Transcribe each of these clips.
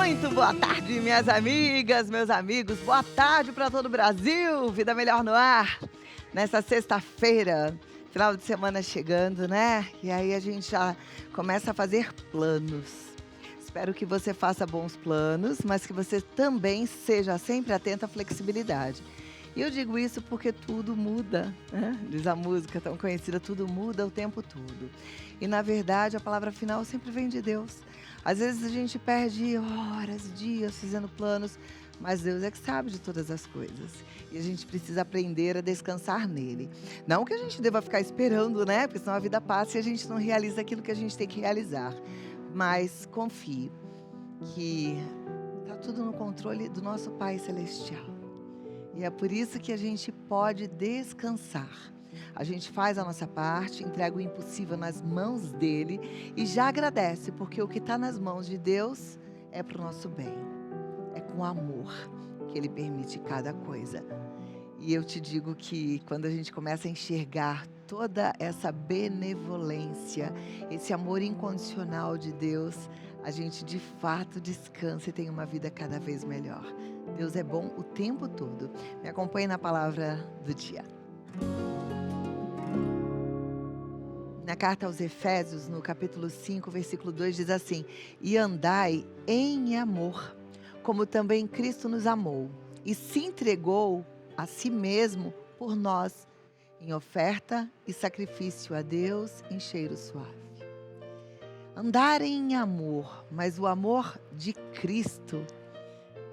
Muito boa tarde, minhas amigas, meus amigos. Boa tarde para todo o Brasil. Vida Melhor no ar. Nessa sexta-feira, final de semana chegando, né? E aí a gente já começa a fazer planos. Espero que você faça bons planos, mas que você também seja sempre atento à flexibilidade. E eu digo isso porque tudo muda, né? Diz a música tão conhecida, tudo muda o tempo todo. E na verdade a palavra final sempre vem de Deus. Às vezes a gente perde horas, dias fazendo planos, mas Deus é que sabe de todas as coisas. E a gente precisa aprender a descansar nele. Não que a gente deva ficar esperando, né? Porque senão a vida passa e a gente não realiza aquilo que a gente tem que realizar. Mas confie que está tudo no controle do nosso Pai Celestial. E é por isso que a gente pode descansar. A gente faz a nossa parte, entrega o impossível nas mãos dele e já agradece, porque o que está nas mãos de Deus é para o nosso bem. É com amor que ele permite cada coisa. E eu te digo que quando a gente começa a enxergar toda essa benevolência, esse amor incondicional de Deus, a gente de fato descansa e tem uma vida cada vez melhor. Deus é bom o tempo todo. Me acompanhe na palavra do dia. Na carta aos Efésios, no capítulo 5, versículo 2, diz assim: E andai em amor, como também Cristo nos amou, e se entregou a si mesmo por nós, em oferta e sacrifício a Deus em cheiro suave. Andar em amor, mas o amor de Cristo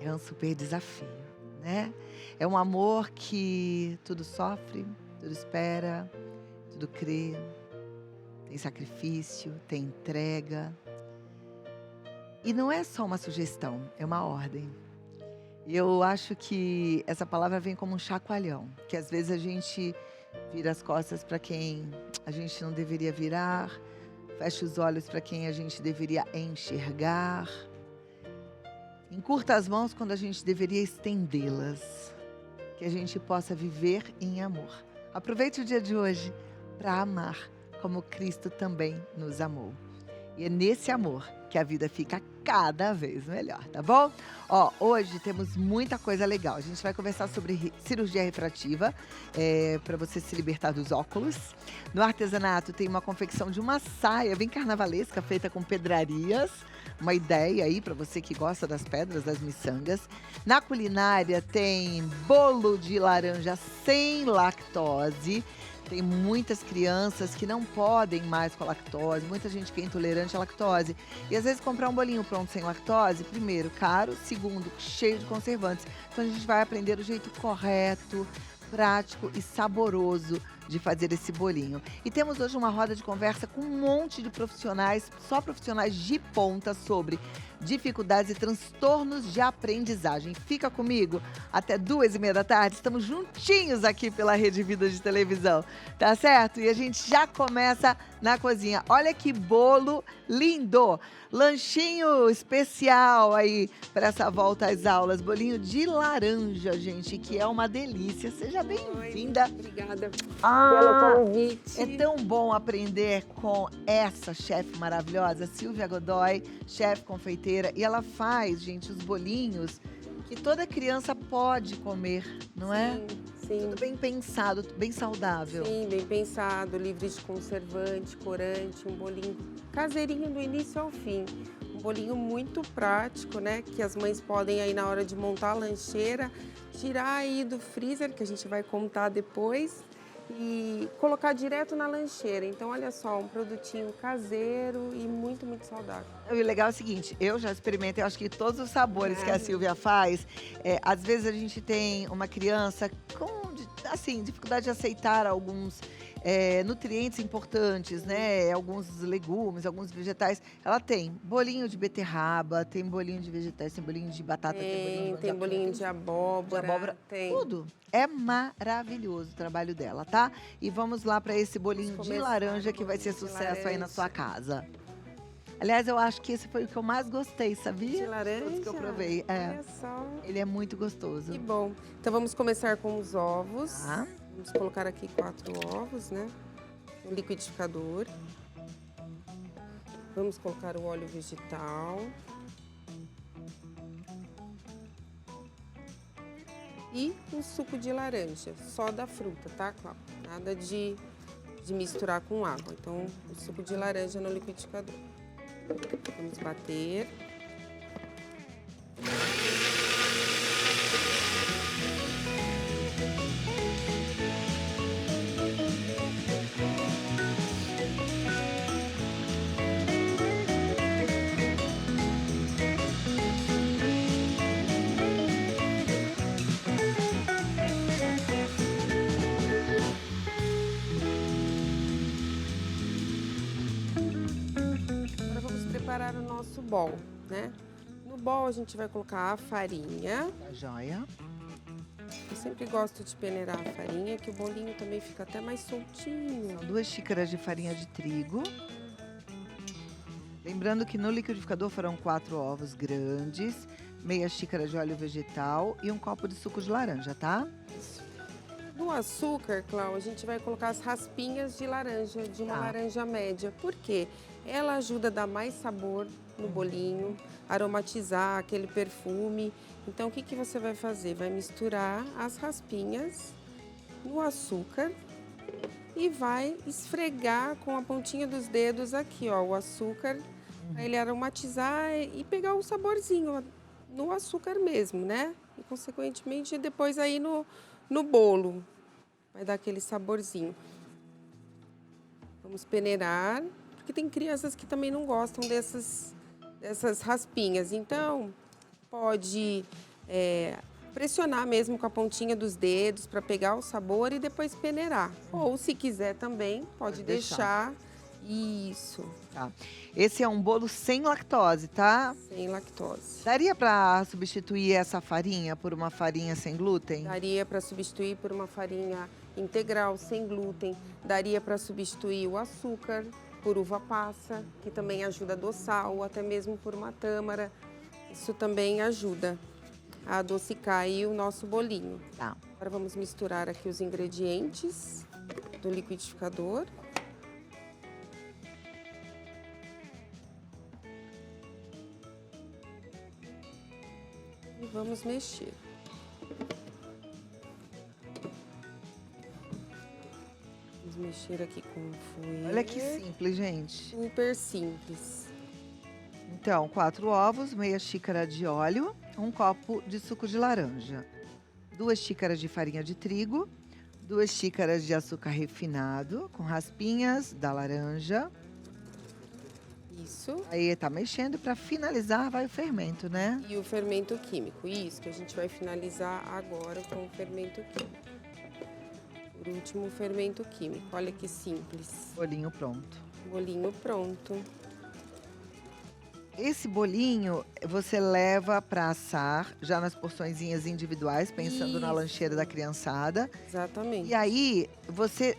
é um super desafio, né? É um amor que tudo sofre, tudo espera, tudo crê, tem sacrifício, tem entrega. E não é só uma sugestão, é uma ordem. E eu acho que essa palavra vem como um chacoalhão, que às vezes a gente vira as costas para quem a gente não deveria virar, fecha os olhos para quem a gente deveria enxergar. Encurta as mãos quando a gente deveria estendê-las. Que a gente possa viver em amor. Aproveite o dia de hoje para amar como Cristo também nos amou. E é nesse amor que a vida fica cada vez melhor, tá bom? Ó, hoje temos muita coisa legal. A gente vai conversar sobre cirurgia refrativa, para você se libertar dos óculos. No artesanato tem uma confecção de uma saia bem carnavalesca, feita com pedrarias. Uma ideia aí para você que gosta das pedras, das miçangas. Na culinária tem bolo de laranja sem lactose. Tem muitas crianças que não podem mais com a lactose, muita gente que é intolerante à lactose. E às vezes comprar um bolinho pronto sem lactose, primeiro, caro, segundo, cheio de conservantes. Então a gente vai aprender o jeito correto, prático e saboroso de fazer esse bolinho. E temos hoje uma roda de conversa com um monte de profissionais, só profissionais de ponta, sobre dificuldades e transtornos de aprendizagem. Fica comigo até 2h30 da tarde, estamos juntinhos aqui pela Rede Vida de televisão, tá certo? E a gente já começa na cozinha. Olha que bolo lindo! Lanchinho especial aí para essa volta às aulas. Bolinho de laranja, gente, que é uma delícia. Seja bem-vinda. Obrigada pelo convite. É tão bom aprender com essa chefe maravilhosa, Silvia Godoy, chefe confeiteira. E ela faz, gente, os bolinhos que toda criança pode comer, não é? Sim. Tudo bem pensado, bem saudável. Sim, bem pensado, livre de conservante, corante, um bolinho caseirinho do início ao fim. Um bolinho muito prático, né? Que as mães podem aí na hora de montar a lancheira, tirar aí do freezer, que a gente vai contar depois, e colocar direto na lancheira. Então, olha só, um produtinho caseiro e muito, muito saudável. E o legal é o seguinte, eu já experimentei, eu acho que todos os sabores que a Silvia faz. Às vezes a gente tem uma criança com, assim, dificuldade de aceitar alguns nutrientes importantes, né? Alguns legumes, alguns vegetais. Ela tem bolinho de beterraba, tem bolinho de vegetais, tem bolinho de batata, Tem bolinho de abóbora, tem. Tudo. É maravilhoso o trabalho dela, tá? E vamos lá para esse bolinho de laranja que vai ser sucesso aí na sua casa. Aliás, eu acho que esse foi o que eu mais gostei, sabia? De laranja? Todos que eu provei. Olha só. Ele é muito gostoso. Que bom. Então vamos começar com os ovos. Tá. Vamos colocar aqui 4 ovos, né? No liquidificador. Vamos colocar o óleo vegetal. e um suco de laranja, só da fruta, tá, Cláudia? Nada de misturar com água. Então, o suco de laranja no liquidificador. Vamos bater. Agora vamos preparar o nosso bol, né? No bol a gente vai colocar a farinha. Tá joia? Eu sempre gosto de peneirar a farinha, que o bolinho também fica até mais soltinho. São 2 xícaras de farinha de trigo. Lembrando que no liquidificador foram 4 ovos grandes, meia xícara de óleo vegetal e um copo de suco de laranja, tá? No açúcar, Clau, a gente vai colocar as raspinhas de laranja, de uma Tá. laranja média. Por quê? Ela ajuda a dar mais sabor no bolinho, aromatizar aquele perfume. Então, o que que você vai fazer? Vai misturar as raspinhas no açúcar e vai esfregar com a pontinha dos dedos aqui, ó, o açúcar, para ele aromatizar e pegar o saborzinho no açúcar mesmo, né? E, consequentemente, depois aí no bolo. Vai dar aquele saborzinho. Vamos peneirar, porque tem crianças que também não gostam dessas raspinhas. Então, pode pressionar mesmo com a pontinha dos dedos para pegar o sabor e depois peneirar. Ou, se quiser também, pode deixar. Isso, Tá. Esse é um bolo sem lactose, tá? sem lactose. Daria para substituir essa farinha por uma farinha sem glúten? Daria para substituir por uma farinha integral, sem glúten. Daria para substituir o açúcar por uva passa, que também ajuda a adoçar, ou até mesmo por uma tâmara. Isso também ajuda a adocicar aí o nosso bolinho. Tá. Agora vamos misturar aqui os ingredientes do liquidificador. E vamos mexer. Vamos mexer aqui com fouet. Olha que simples, gente. Super simples. Então, 4 ovos, meia xícara de óleo, um copo de suco de laranja, 2 xícaras de farinha de trigo, 2 xícaras de açúcar refinado com raspinhas da laranja. Isso. Aí tá mexendo, para finalizar vai o fermento, né? E o fermento químico. Isso que a gente vai finalizar agora com o fermento químico. Por último, o fermento químico. Olha que simples. Bolinho pronto. Bolinho pronto. Esse bolinho você leva para assar já nas porçõezinhas individuais, pensando na Isso. lancheira da criançada. Exatamente. E aí você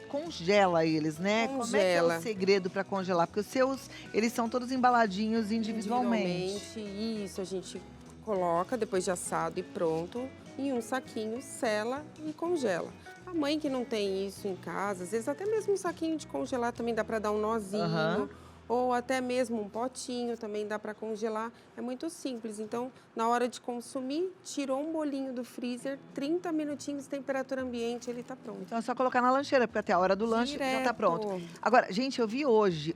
congela eles, né? Como é que é Congela. o segredo para congelar? Porque os seus, eles são todos embaladinhos individualmente. Isso, a gente coloca depois de assado e pronto, em um saquinho, sela e congela. A mãe que não tem isso em casa, às vezes até mesmo um saquinho de congelar também dá para dar um nozinho. Aham. Ou até mesmo um potinho também dá para congelar. É muito simples. Então, na hora de consumir, tirou um bolinho do freezer, 30 minutinhos, temperatura ambiente, ele tá pronto. Então é só colocar na lancheira, porque até a hora do lanche já tá pronto. Direto. Agora, gente, eu vi hoje,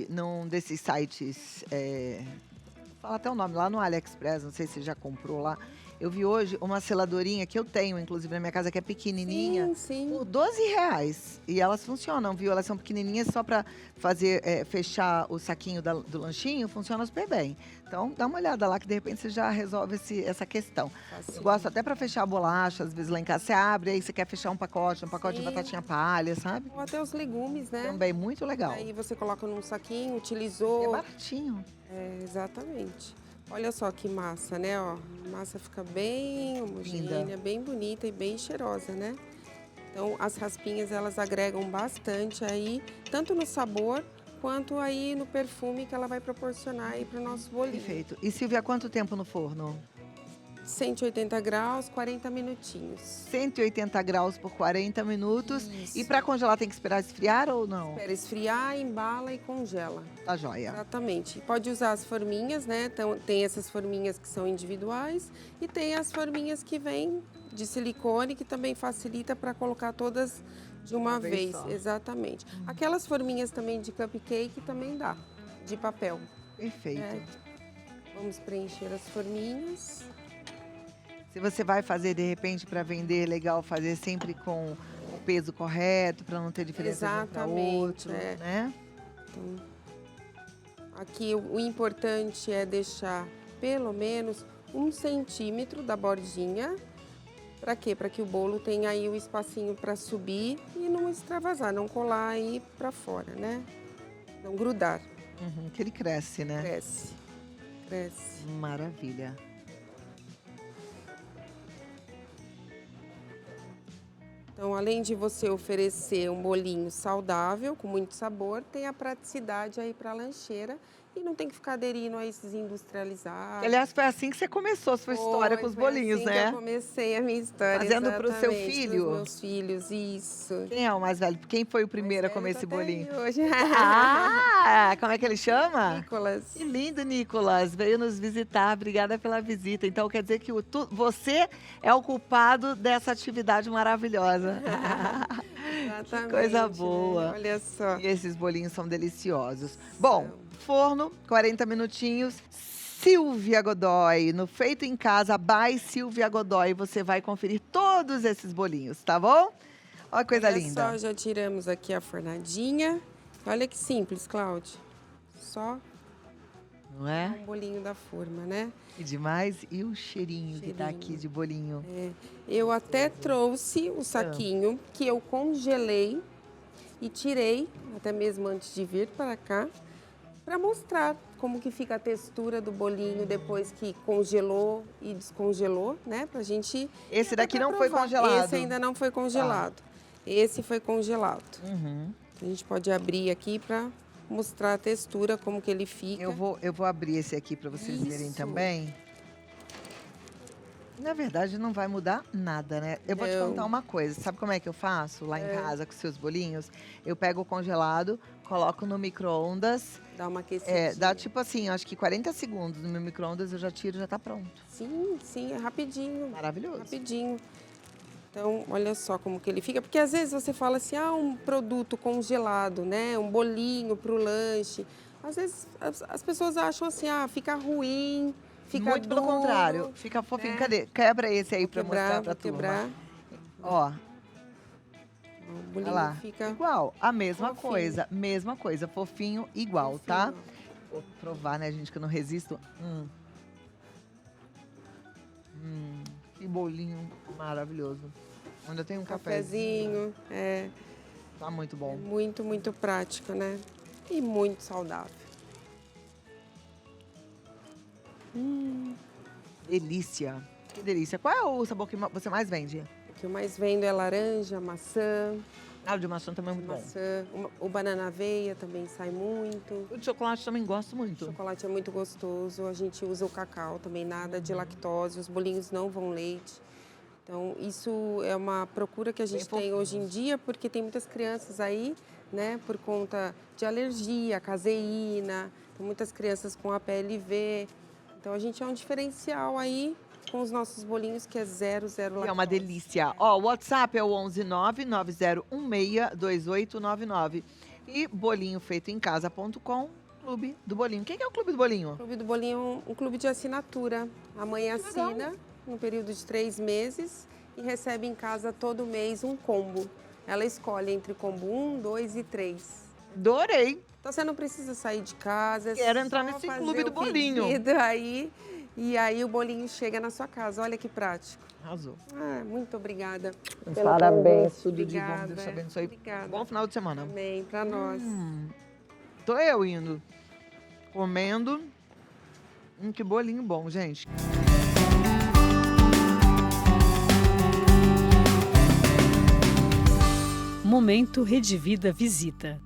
num desses sites, fala até o nome, lá no AliExpress, não sei se você já comprou lá. Eu vi hoje uma seladorinha que eu tenho, inclusive, na minha casa, que é pequenininha. Sim, sim. Por R$ 12. E elas funcionam, viu? Elas são pequenininhas só para fazer, fechar o saquinho do lanchinho, funciona super bem. Então, dá uma olhada lá que de repente você já resolve essa questão. Eu gosto até para fechar a bolacha, às vezes lá em casa você abre, aí você quer fechar um pacote de Sim. batatinha palha, sabe? Ou até os legumes, né? Também muito legal. Aí você coloca num saquinho, É utilizou. baratinho. Exatamente. Olha só que massa, né? Ó, a massa fica bem homogênea, Linda. bem bonita e bem cheirosa, né? Então, as raspinhas, elas agregam bastante aí, tanto no sabor, quanto aí no perfume que ela vai proporcionar aí para o nosso bolinho. Perfeito. E Silvia, há quanto tempo no forno? 180 graus, 40 minutinhos. 180 graus por 40 minutos. Isso. E para congelar tem que esperar esfriar ou não? Espera esfriar, embala e congela. Tá joia. Exatamente. Pode usar as forminhas, né? Então, tem essas forminhas que são individuais e tem as forminhas que vêm de silicone, que também facilita para colocar todas de uma vez. só. Exatamente. Aquelas forminhas também de cupcake também dá, de papel. Perfeito. Né? Vamos preencher as forminhas. Se você vai fazer de repente para vender, legal fazer sempre com o peso correto, para não ter diferença de um para outro, né? Então, aqui o importante é deixar pelo menos 1 centímetro da bordinha. Para quê? Para que o bolo tenha aí o espacinho para subir e não extravasar, não colar aí para fora, né? Não grudar. Que ele cresce, né? Cresce. Cresce. Maravilha. Então, além de você oferecer um bolinho saudável, com muito sabor, tem a praticidade aí para a lancheira e não tem que ficar aderindo a esses industrializados. Aliás, foi assim que você começou a sua história com os bolinhos, assim né? Que eu comecei a minha história. Fazendo pro seu exatamente, filho? Pros meus filhos, isso. Quem é o mais velho? Quem foi o primeiro a Mais comer velho esse tá até bolinho? aí hoje. Ah, como é que ele chama? Nicolas. Que lindo, Nicolas. Veio nos visitar. Obrigada pela visita. Então, quer dizer que você é o culpado dessa atividade maravilhosa. Exatamente, coisa né? boa. Olha só. E esses bolinhos são deliciosos. Bom, forno, 40 minutinhos. Silvia Godoy, no Feito em Casa, by Silvia Godoy. Você vai conferir todos esses bolinhos, tá bom? Olha que coisa Olha linda. só, já tiramos aqui a fornadinha. Olha que simples, Cláudia. Só Não é? um bolinho da forma, né? Que demais. E o cheirinho que tá aqui de bolinho. Eu até trouxe o saquinho que eu congelei e tirei, até mesmo antes de vir para cá, para mostrar como que fica a textura do bolinho depois que congelou e descongelou, né? Pra gente... Esse daqui não foi provar. congelado. Esse ainda não foi congelado. Esse foi congelado. A gente pode abrir aqui para mostrar a textura, como que ele fica. Eu vou abrir esse aqui para vocês verem Isso. também. Na verdade, não vai mudar nada, né? Eu vou te Não. contar uma coisa. Sabe como é que eu faço lá em casa com seus bolinhos? Eu pego o congelado, coloco no micro-ondas. Dá uma aquecidinha. Dá tipo assim, acho que 40 segundos no meu micro-ondas, eu já tiro e já tá pronto. Sim, é rapidinho. Maravilhoso. Rapidinho. Então, olha só como que ele fica. Porque às vezes você fala assim, um produto congelado, né? Um bolinho pro lanche. Às vezes as pessoas acham assim, fica ruim, fica Muito pelo duro. contrário. Fica fofinho. né? Cadê? Quebra esse aí pra mostrar Quebrar, pra vou turma. quebrar. Ó, O olha bolinho lá. fica Igual, a mesma fofinho. coisa. Mesma coisa, fofinho, igual, tá? fofinho. Vou provar, né, gente, que eu não resisto. Que bolinho maravilhoso. Ainda tem um cafezinho. Cafezinho. Tá muito bom. Muito, muito prático, né? E muito saudável. Delícia. Que delícia. Qual é o sabor que você mais vende? O que eu mais vendo é laranja, maçã, Ah, o de maçã também é muito bom. maçã. O banana aveia também sai muito. O de chocolate também gosto O muito. chocolate é muito gostoso. A gente usa o cacau também, nada de lactose. Os bolinhos não vão leite. Então, isso é uma procura que a gente tem hoje em dia, porque tem muitas crianças aí, né, por conta de alergia, caseína, tem muitas crianças com APLV. Então, a gente é um diferencial aí com os nossos bolinhos, que é 0 lactose. É uma delícia. Ó, o WhatsApp é o 11990162899. E bolinhofeitoemcasa.com, Clube do Bolinho. Quem que é o Clube do Bolinho? O Clube do Bolinho é um clube de assinatura. A mãe assina no período de 3 meses e recebe em casa todo mês um combo. Ela escolhe entre combo 1, 2 e 3. Adorei. Então você não precisa sair de casa. Quero só entrar nesse fazer clube do o bolinho. pedido aí, e aí o bolinho chega na sua casa. Olha que prático. Arrasou. Muito obrigada. Parabéns, convite. tudo de bom. Obrigada. Deus te abençoe. Obrigada. Bom final de semana. Amém, para nós. Tô eu indo. Comendo. Que bolinho bom, gente. Momento Rede Vida Visita.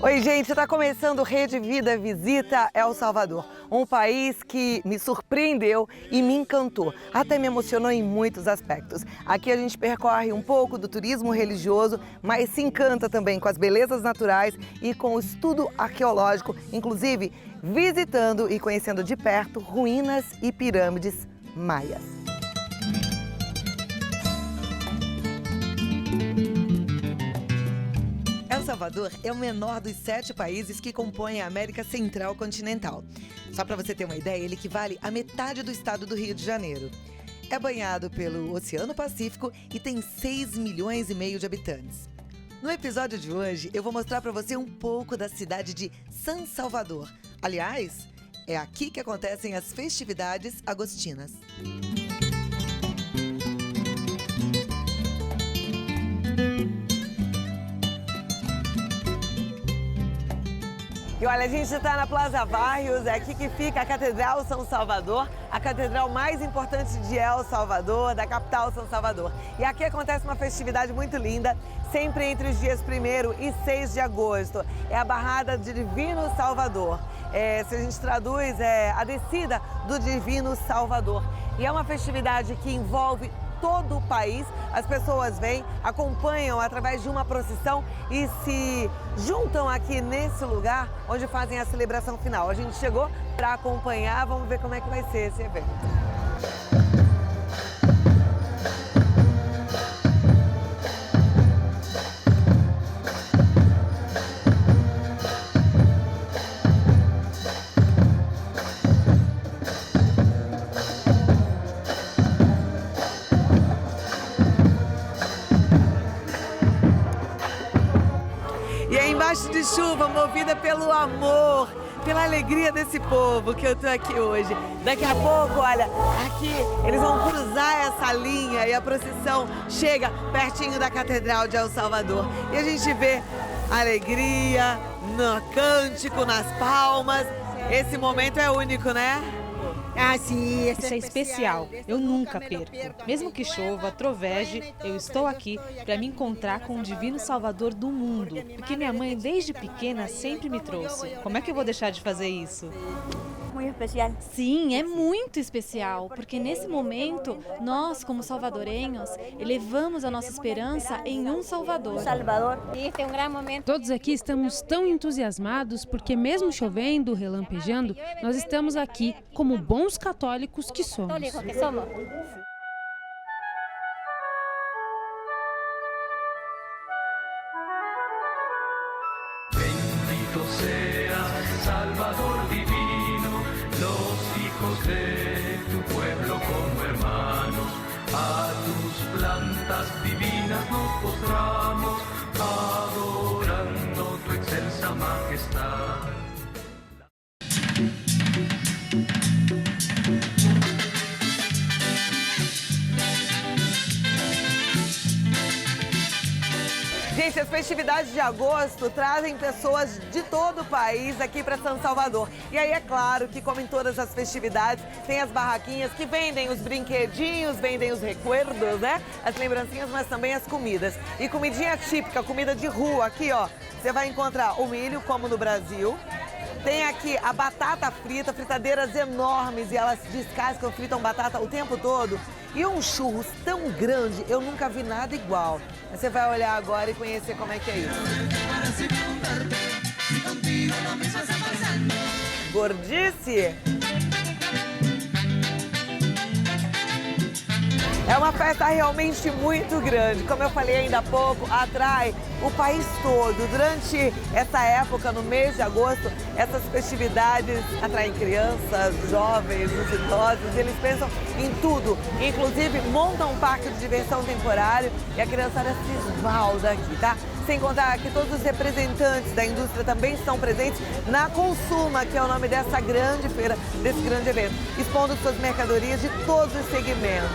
Oi, gente, está começando o Rede Vida Visita El Salvador, um país que me surpreendeu e me encantou, até me emocionou em muitos aspectos. Aqui a gente percorre um pouco do turismo religioso, mas se encanta também com as belezas naturais e com o estudo arqueológico, inclusive visitando e conhecendo de perto ruínas e pirâmides maias. El Salvador é o menor dos 7 países que compõem a América Central Continental. Só para você ter uma ideia, ele equivale à metade do estado do Rio de Janeiro. É banhado pelo Oceano Pacífico e tem 6,5 milhões de habitantes. No episódio de hoje, eu vou mostrar para você um pouco da cidade de San Salvador. Aliás, é aqui que acontecem as festividades agostinas. E olha, a gente está na Plaza Barrios, é aqui que fica a Catedral São Salvador, a catedral mais importante de El Salvador, da capital São Salvador. E aqui acontece uma festividade muito linda, sempre entre os dias 1º e 6 de agosto. É a Barrada de Divino Salvador. Se a gente traduz, é a descida do Divino Salvador. E é uma festividade que envolve todo o país. As pessoas vêm, acompanham através de uma procissão e se juntam aqui nesse lugar onde fazem a celebração final. A gente chegou para acompanhar, vamos ver como é que vai ser esse evento. Embaixo de chuva, movida pelo amor, pela alegria desse povo que eu tô aqui hoje. Daqui a pouco, olha, aqui eles vão cruzar essa linha e a procissão chega pertinho da Catedral de El Salvador. E a gente vê a alegria no cântico, nas palmas. Esse momento é único, né? Ah, sim, Isso é especial, eu nunca perco. Mesmo que chova, troveje, eu estou aqui para me encontrar com o Divino Salvador do mundo, porque minha mãe desde pequena sempre me trouxe. Como é que eu vou deixar de fazer isso? muito especial. Sim, é muito especial, porque nesse momento, nós, como salvadorenhos, elevamos a nossa esperança em um Salvador. Salvador. Este é um grande momento. Todos aqui estamos tão entusiasmados porque mesmo chovendo, relampejando, nós estamos aqui como bons católicos que somos. Católicos que somos. Bendito seas, Salvador divino, los hijos de tu pueblo como hermanos, a tus plantas divinas nos postramos, adorando tu excelsa majestad. Gente, as festividades de agosto trazem pessoas de todo o país aqui para São Salvador. E aí é claro que, como em todas as festividades, tem as barraquinhas que vendem os brinquedinhos, vendem os recuerdos, né? As lembrancinhas, mas também as comidas. E comidinha típica, comida de rua, aqui ó, você vai encontrar o milho, como no Brasil. Tem aqui a batata frita, fritadeiras enormes e elas descascam, fritam batata o tempo todo. E um churros tão grande, eu nunca vi nada igual. Você vai olhar agora e conhecer como é que é isso. Gordice! É uma festa realmente muito grande. Como eu falei ainda há pouco, atrai o país todo. Durante essa época, no mês de agosto, essas festividades atraem crianças, jovens, os idosos. Eles pensam em tudo. Inclusive, montam um parque de diversão temporário e a criançada se esmalda aqui, tá? Sem contar que todos os representantes da indústria também estão presentes na Consuma, que é o nome dessa grande feira, desse grande evento, expondo suas mercadorias de todos os segmentos.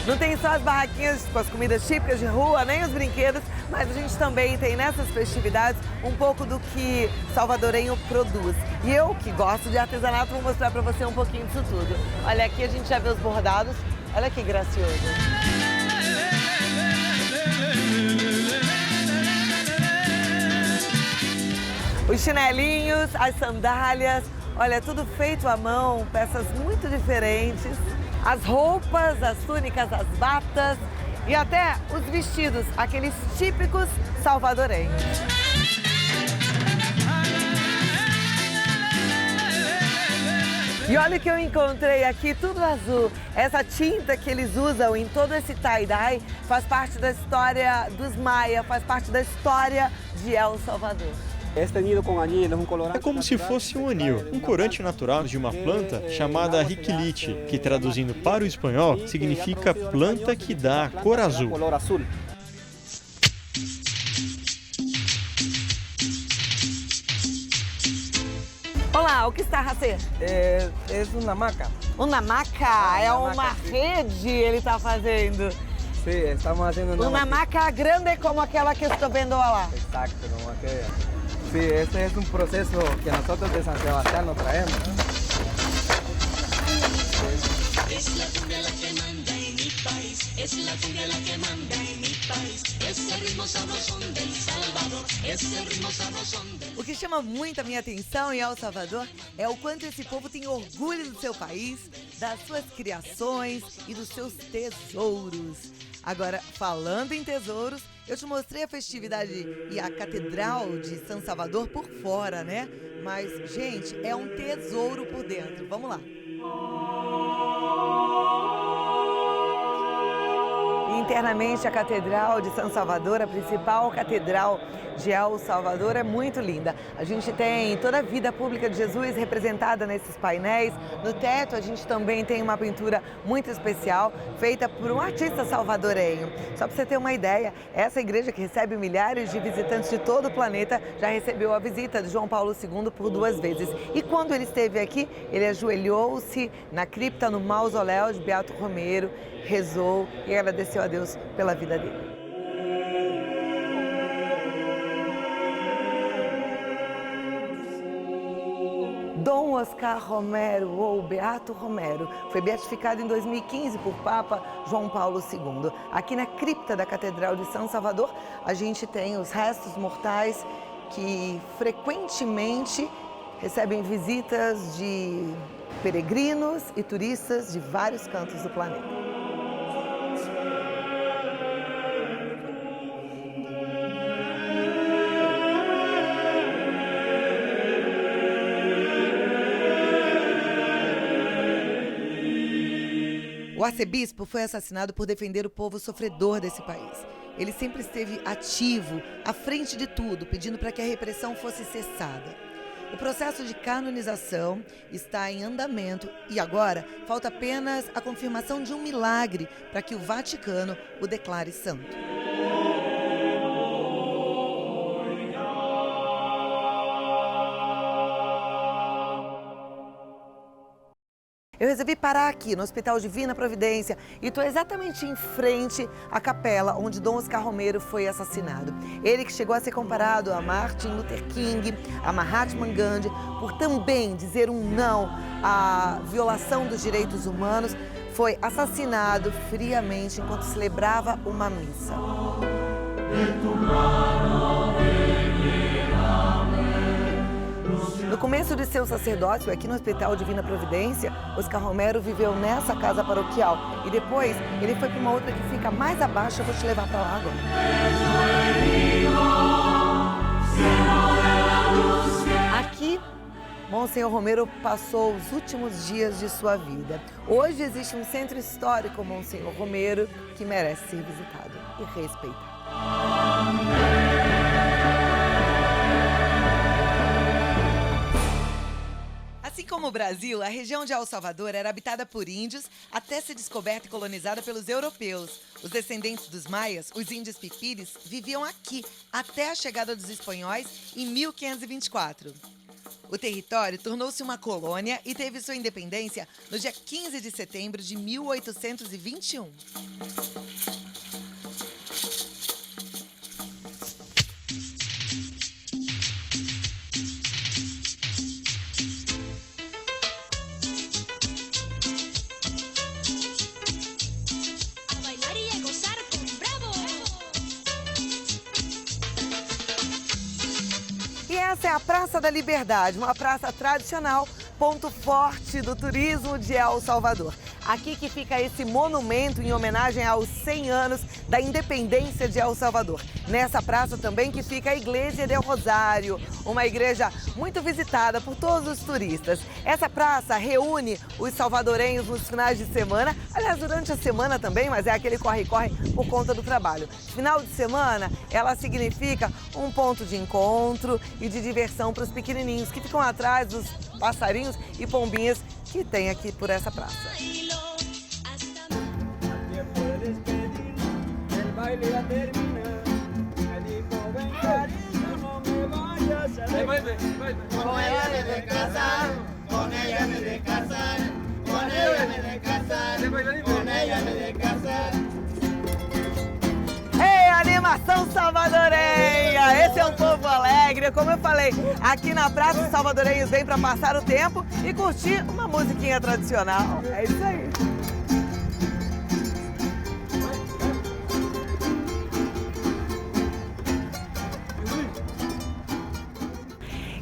No Não tem só as barraquinhas com as comidas típicas de rua, nem os brinquedos, mas a gente também tem nessas festividades um pouco do que salvadorenho produz. E eu, que gosto de artesanato, vou mostrar para você um pouquinho disso tudo. Olha, aqui a gente já vê os bordados. Olha que gracioso. Os chinelinhos, as sandálias, olha, tudo feito à mão, peças muito diferentes. As roupas, as túnicas, as batas e até os vestidos, aqueles típicos salvadorenhos. E olha o que eu encontrei aqui, tudo azul. Essa tinta que eles usam em todo esse tie-dye faz parte da história dos Maia, faz parte da história de El Salvador. É como se fosse um anil, um corante natural de uma planta chamada riquilite, que traduzindo para o espanhol significa planta que dá a cor azul. Olá, o que está a ser? É uma maca. Uma maca? É uma rede ele está fazendo. Sim, estamos fazendo uma maca grande como aquela que estou vendo lá. Exacto, como aquella. Sí, este es un proceso que nosotros de San Sebastián nos traemos. Es la cumbia la que manda en mi país, es la cumbia la que manda en mi país, esse ritmo sabrosón del Salvador, esse ritmo sabrosón del... O que chama muito a minha atenção em El Salvador é o quanto esse povo tem orgulho do seu país, das suas criações e dos seus tesouros. Agora, falando em tesouros, eu te mostrei a festividade e a Catedral de San Salvador por fora, né? Mas, gente, é um tesouro por dentro. Vamos lá. Internamente, a Catedral de San Salvador, a principal catedral de El Salvador, é muito linda. A gente tem toda a vida pública de Jesus representada nesses painéis. No teto, a gente também tem uma pintura muito especial, feita por um artista salvadorenho. Só para você ter uma ideia, essa igreja que recebe milhares de visitantes de todo o planeta já recebeu a visita de João Paulo II por 2 vezes. E quando ele esteve aqui, ele ajoelhou-se na cripta, no mausoléu de Beato Romero, rezou e agradeceu a Deus pela vida dele. Dom Oscar Romero, ou Beato Romero, foi beatificado em 2015 por Papa João Paulo II. Aqui na cripta da Catedral de San Salvador, a gente tem os restos mortais que frequentemente recebem visitas de peregrinos e turistas de vários cantos do planeta. O arcebispo foi assassinado por defender o povo sofredor desse país. Ele sempre esteve ativo, à frente de tudo, pedindo para que a repressão fosse cessada. O processo de canonização está em andamento e agora falta apenas a confirmação de um milagre para que o Vaticano o declare santo. Eu resolvi parar aqui no Hospital Divina Providência e estou exatamente em frente à capela onde Dom Oscar Romero foi assassinado. Ele que chegou a ser comparado a Martin Luther King, a Mahatma Gandhi, por também dizer um não à violação dos direitos humanos, foi assassinado friamente enquanto celebrava uma missa. No começo de seu sacerdócio, aqui no Hospital Divina Providência, Oscar Romero viveu nessa casa paroquial e depois ele foi para uma outra que fica mais abaixo, eu vou te levar para lá agora. Aqui, Monsenhor Romero passou os últimos dias de sua vida. Hoje existe um centro histórico, Monsenhor Romero, que merece ser visitado e respeitado. Assim como o Brasil, a região de El Salvador era habitada por índios até ser descoberta e colonizada pelos europeus. Os descendentes dos maias, os índios pipires, viviam aqui até a chegada dos espanhóis em 1524. O território tornou-se uma colônia e teve sua independência no dia 15 de setembro de 1821. E essa é a Praça da Liberdade, uma praça tradicional, ponto forte do turismo de El Salvador. Aqui que fica esse monumento em homenagem aos 100 anos da independência de El Salvador. Nessa praça também que fica a Iglesia del Rosário, uma igreja muito visitada por todos os turistas. Essa praça reúne os salvadorenhos nos finais de semana, aliás, durante a semana também, mas é aquele corre-corre por conta do trabalho. Final de semana, ela significa um ponto de encontro e de diversão para os pequenininhos que ficam atrás dos passarinhos e pombinhas que tem aqui por essa praça. Ei, animação salvadorenha! Esse é um povo alegre, como eu falei, aqui na praça os salvadorenhos vêm para passar o tempo e curtir uma musiquinha tradicional. É isso aí.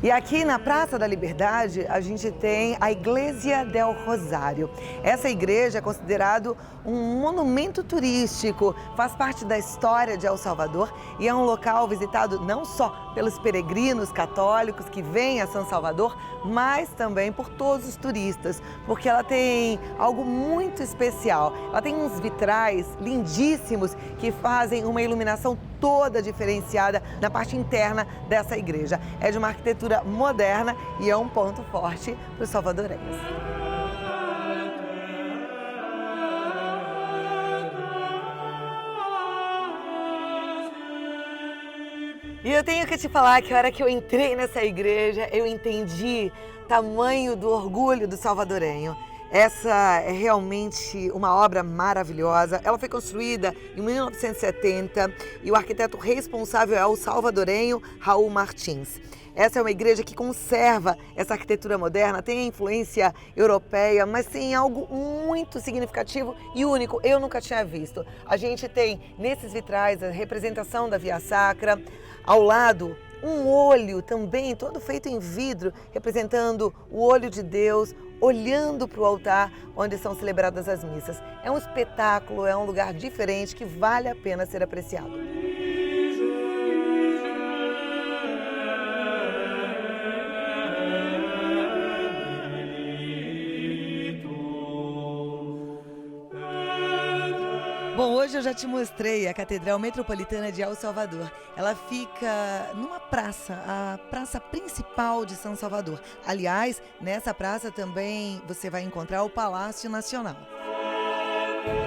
E aqui na Praça da Liberdade, a gente tem a Iglesia del Rosário. Essa igreja é considerada um monumento turístico, faz parte da história de El Salvador e é um local visitado não só pelos peregrinos católicos que vêm a São Salvador, mas também por todos os turistas, porque ela tem algo muito especial. Ela tem uns vitrais lindíssimos que fazem uma iluminação toda diferenciada na parte interna dessa igreja. É de uma arquitetura moderna e é um ponto forte para os salvadorenhos. E eu tenho que te falar que a hora que eu entrei nessa igreja, eu entendi o tamanho do orgulho do salvadorenho. Essa é realmente uma obra maravilhosa. Ela foi construída em 1970 e o arquiteto responsável é o salvadorenho Raul Martins. Essa é uma igreja que conserva essa arquitetura moderna, tem a influência europeia, mas tem algo muito significativo e único. Eu nunca tinha visto. A gente tem nesses vitrais a representação da Via Sacra, ao lado um olho também, todo feito em vidro, representando o olho de Deus, olhando para o altar onde são celebradas as missas. É um espetáculo, é um lugar diferente que vale a pena ser apreciado. Bom, hoje eu já te mostrei a Catedral Metropolitana de El Salvador. Ela fica numa praça, a praça principal de São Salvador. Aliás, nessa praça também você vai encontrar o Palácio Nacional.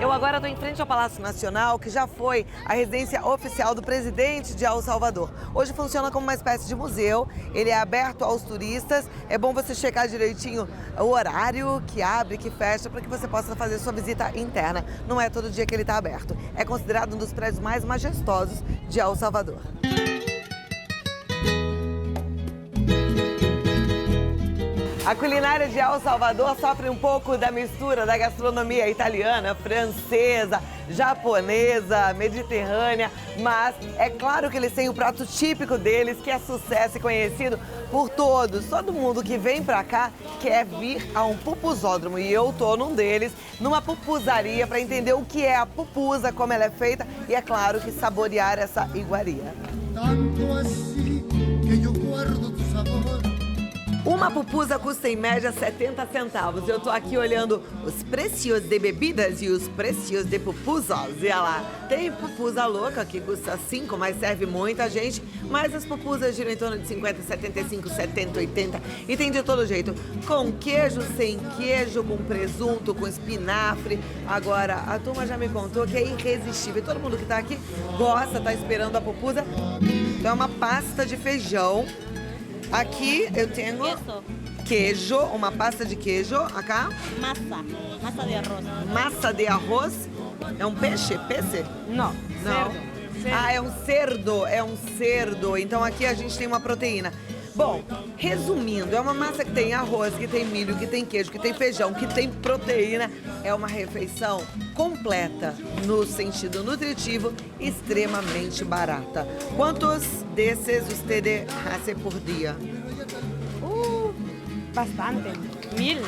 Eu agora estou em frente ao Palácio Nacional, que já foi a residência oficial do presidente de El Salvador. Hoje funciona como uma espécie de museu, ele é aberto aos turistas. É bom você checar direitinho o horário que abre, que fecha, para que você possa fazer sua visita interna. Não é todo dia que ele está aberto. É considerado um dos prédios mais majestosos de El Salvador. A culinária de El Salvador sofre um pouco da mistura da gastronomia italiana, francesa, japonesa, mediterrânea, mas é claro que eles têm o prato típico deles, que é sucesso e conhecido por todos. Todo mundo que vem pra cá quer vir a um pupusódromo e eu tô num deles, numa pupusaria, para entender o que é a pupusa, como ela é feita e, é claro, que saborear essa iguaria. Tanto assim que eu guardo do sabor. Uma pupusa custa em média 70 centavos. Eu tô aqui olhando os preços de bebidas e os preços de pupusas. E olha lá, tem pupusa louca que custa 5, mas serve muita gente. Mas as pupusas giram em torno de 50, 75, 70, 80. E tem de todo jeito. Com queijo, sem queijo, com presunto, com espinafre. Agora, a turma já me contou que é irresistível. Todo mundo que tá aqui gosta, tá esperando a pupusa. Então é uma pasta de feijão. Aqui eu tenho queijo, uma pasta de queijo. Acá, Masa de arroz. massa de arroz. É um peixe? Peixe? Não. Não. Ah, é um cerdo. Então aqui a gente tem uma proteína. Bom, resumindo, é uma massa que tem arroz, que tem milho, que tem queijo, que tem feijão, que tem proteína. É uma refeição completa no sentido nutritivo, extremamente barata. Quantos desses você hace por dia? Bastante. 1000.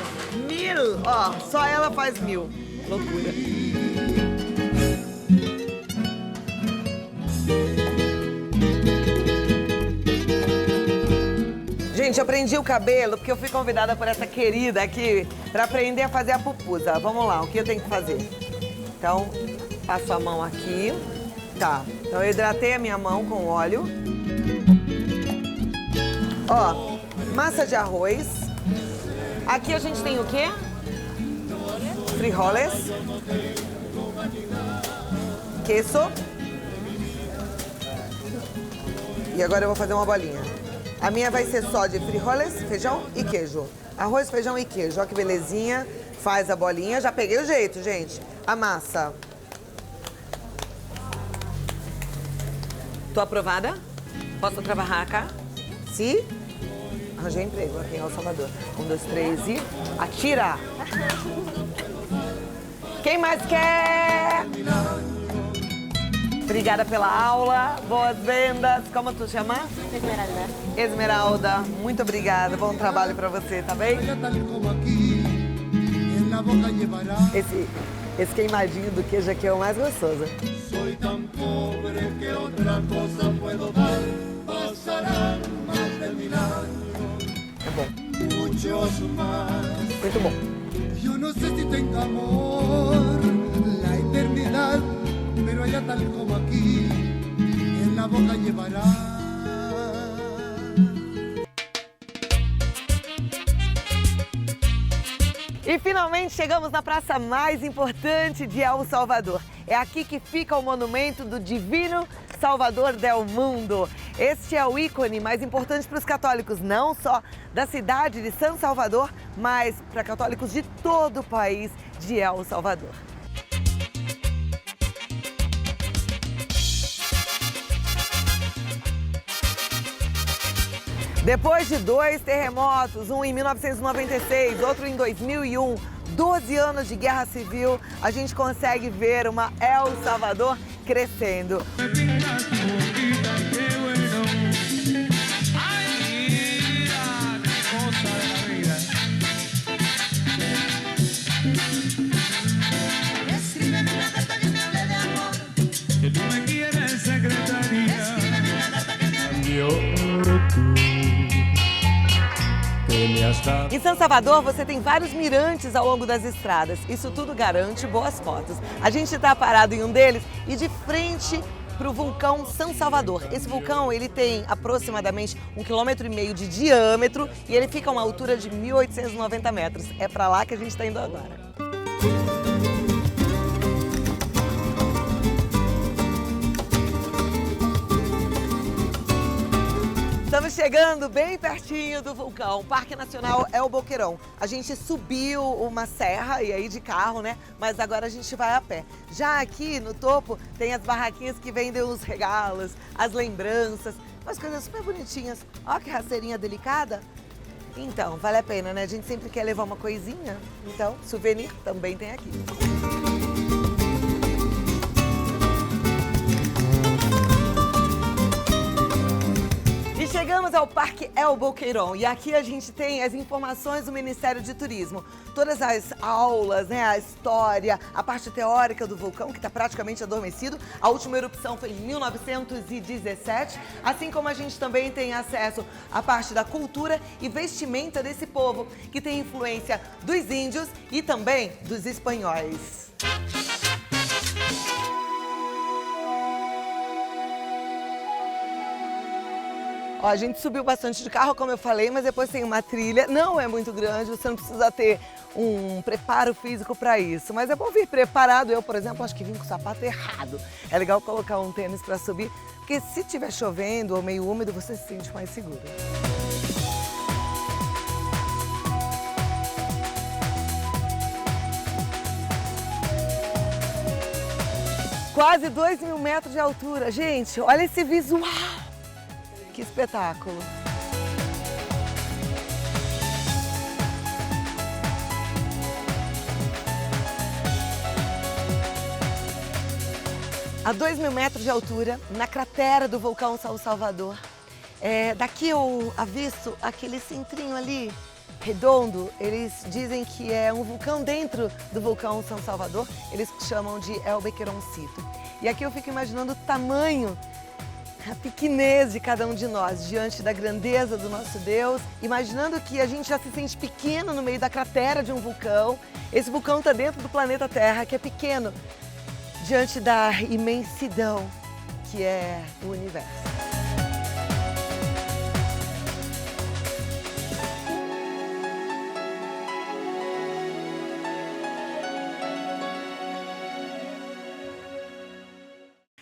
1000! Ó, só ela faz 1000. Loucura. Gente, eu prendi o cabelo porque eu fui convidada por essa querida aqui para aprender a fazer a pupusa. Vamos lá, o que eu tenho que fazer? Então, passo a mão aqui. Tá, então eu hidratei a minha mão com óleo. Ó, massa de arroz. Aqui a gente tem o quê? Frijoles. Queso. E agora eu vou fazer uma bolinha. A minha vai ser só de frijoles, feijão e queijo. Arroz, feijão e queijo. Olha que belezinha. Faz a bolinha. Já peguei o jeito, gente. A massa. Tô aprovada? Posso trabalhar cá? Sim? Arranjei emprego aqui em El Salvador. 1, 2, 3 e... atira! Quem mais quer? Obrigada pela aula, boas vendas. Como tu chama? Esmeralda. Esmeralda, muito obrigada. Bom trabalho pra você, tá bem? Esse queimadinho do queijo aqui é o mais gostoso. É bom. Muito bom. Yo no sé si tenga amor, la eternidad, pero allá tal como aquí, en la boca llevará. E finalmente chegamos na praça mais importante de El Salvador. É aqui que fica o monumento do Divino Salvador del Mundo. Este é o ícone mais importante para os católicos, não só da cidade de San Salvador, mas para católicos de todo o país de El Salvador. Depois de 2 terremotos, um em 1996, outro em 2001, 12 anos de guerra civil, a gente consegue ver uma El Salvador crescendo. Em San Salvador, você tem vários mirantes ao longo das estradas. Isso tudo garante boas fotos. A gente está parado em um deles e de frente para o vulcão San Salvador. Esse vulcão ele tem aproximadamente 1,5 km de diâmetro e ele fica a uma altura de 1.890 metros. É para lá que a gente está indo agora. Estamos chegando bem pertinho do vulcão, Parque Nacional El Boqueirão. A gente subiu uma serra e aí de carro, né? Mas agora a gente vai a pé. Já aqui no topo tem as barraquinhas que vendem os regalos, as lembranças, umas coisas super bonitinhas. Ó que raceirinha delicada. Então, vale a pena, né? A gente sempre quer levar uma coisinha. Então, souvenir também tem aqui. Chegamos ao Parque El Boqueirão e aqui a gente tem as informações do Ministério de Turismo. Todas as aulas, né, a história, a parte teórica do vulcão, que está praticamente adormecido. A última erupção foi em 1917, assim como a gente também tem acesso à parte da cultura e vestimenta desse povo, que tem influência dos índios e também dos espanhóis. Ó, a gente subiu bastante de carro, como eu falei, mas depois tem uma trilha. Não é muito grande, você não precisa ter um preparo físico para isso. Mas é bom vir preparado. Eu, por exemplo, acho que vim com o sapato errado. É legal colocar um tênis para subir, porque se estiver chovendo ou meio úmido, você se sente mais seguro. Quase 2.000 metros de altura. Gente, olha esse visual. Que espetáculo. A 2.000 metros de altura, na cratera do vulcão São Salvador. Daqui eu avisto aquele centrinho ali, redondo. Eles dizem que é um vulcão dentro do vulcão São Salvador. Eles chamam de El Bequeroncito. E aqui eu fico imaginando o tamanho, a pequenez de cada um de nós diante da grandeza do nosso Deus, imaginando que a gente já se sente pequeno no meio da cratera de um vulcão. Esse vulcão está dentro do planeta Terra, que é pequeno, diante da imensidão que é o universo.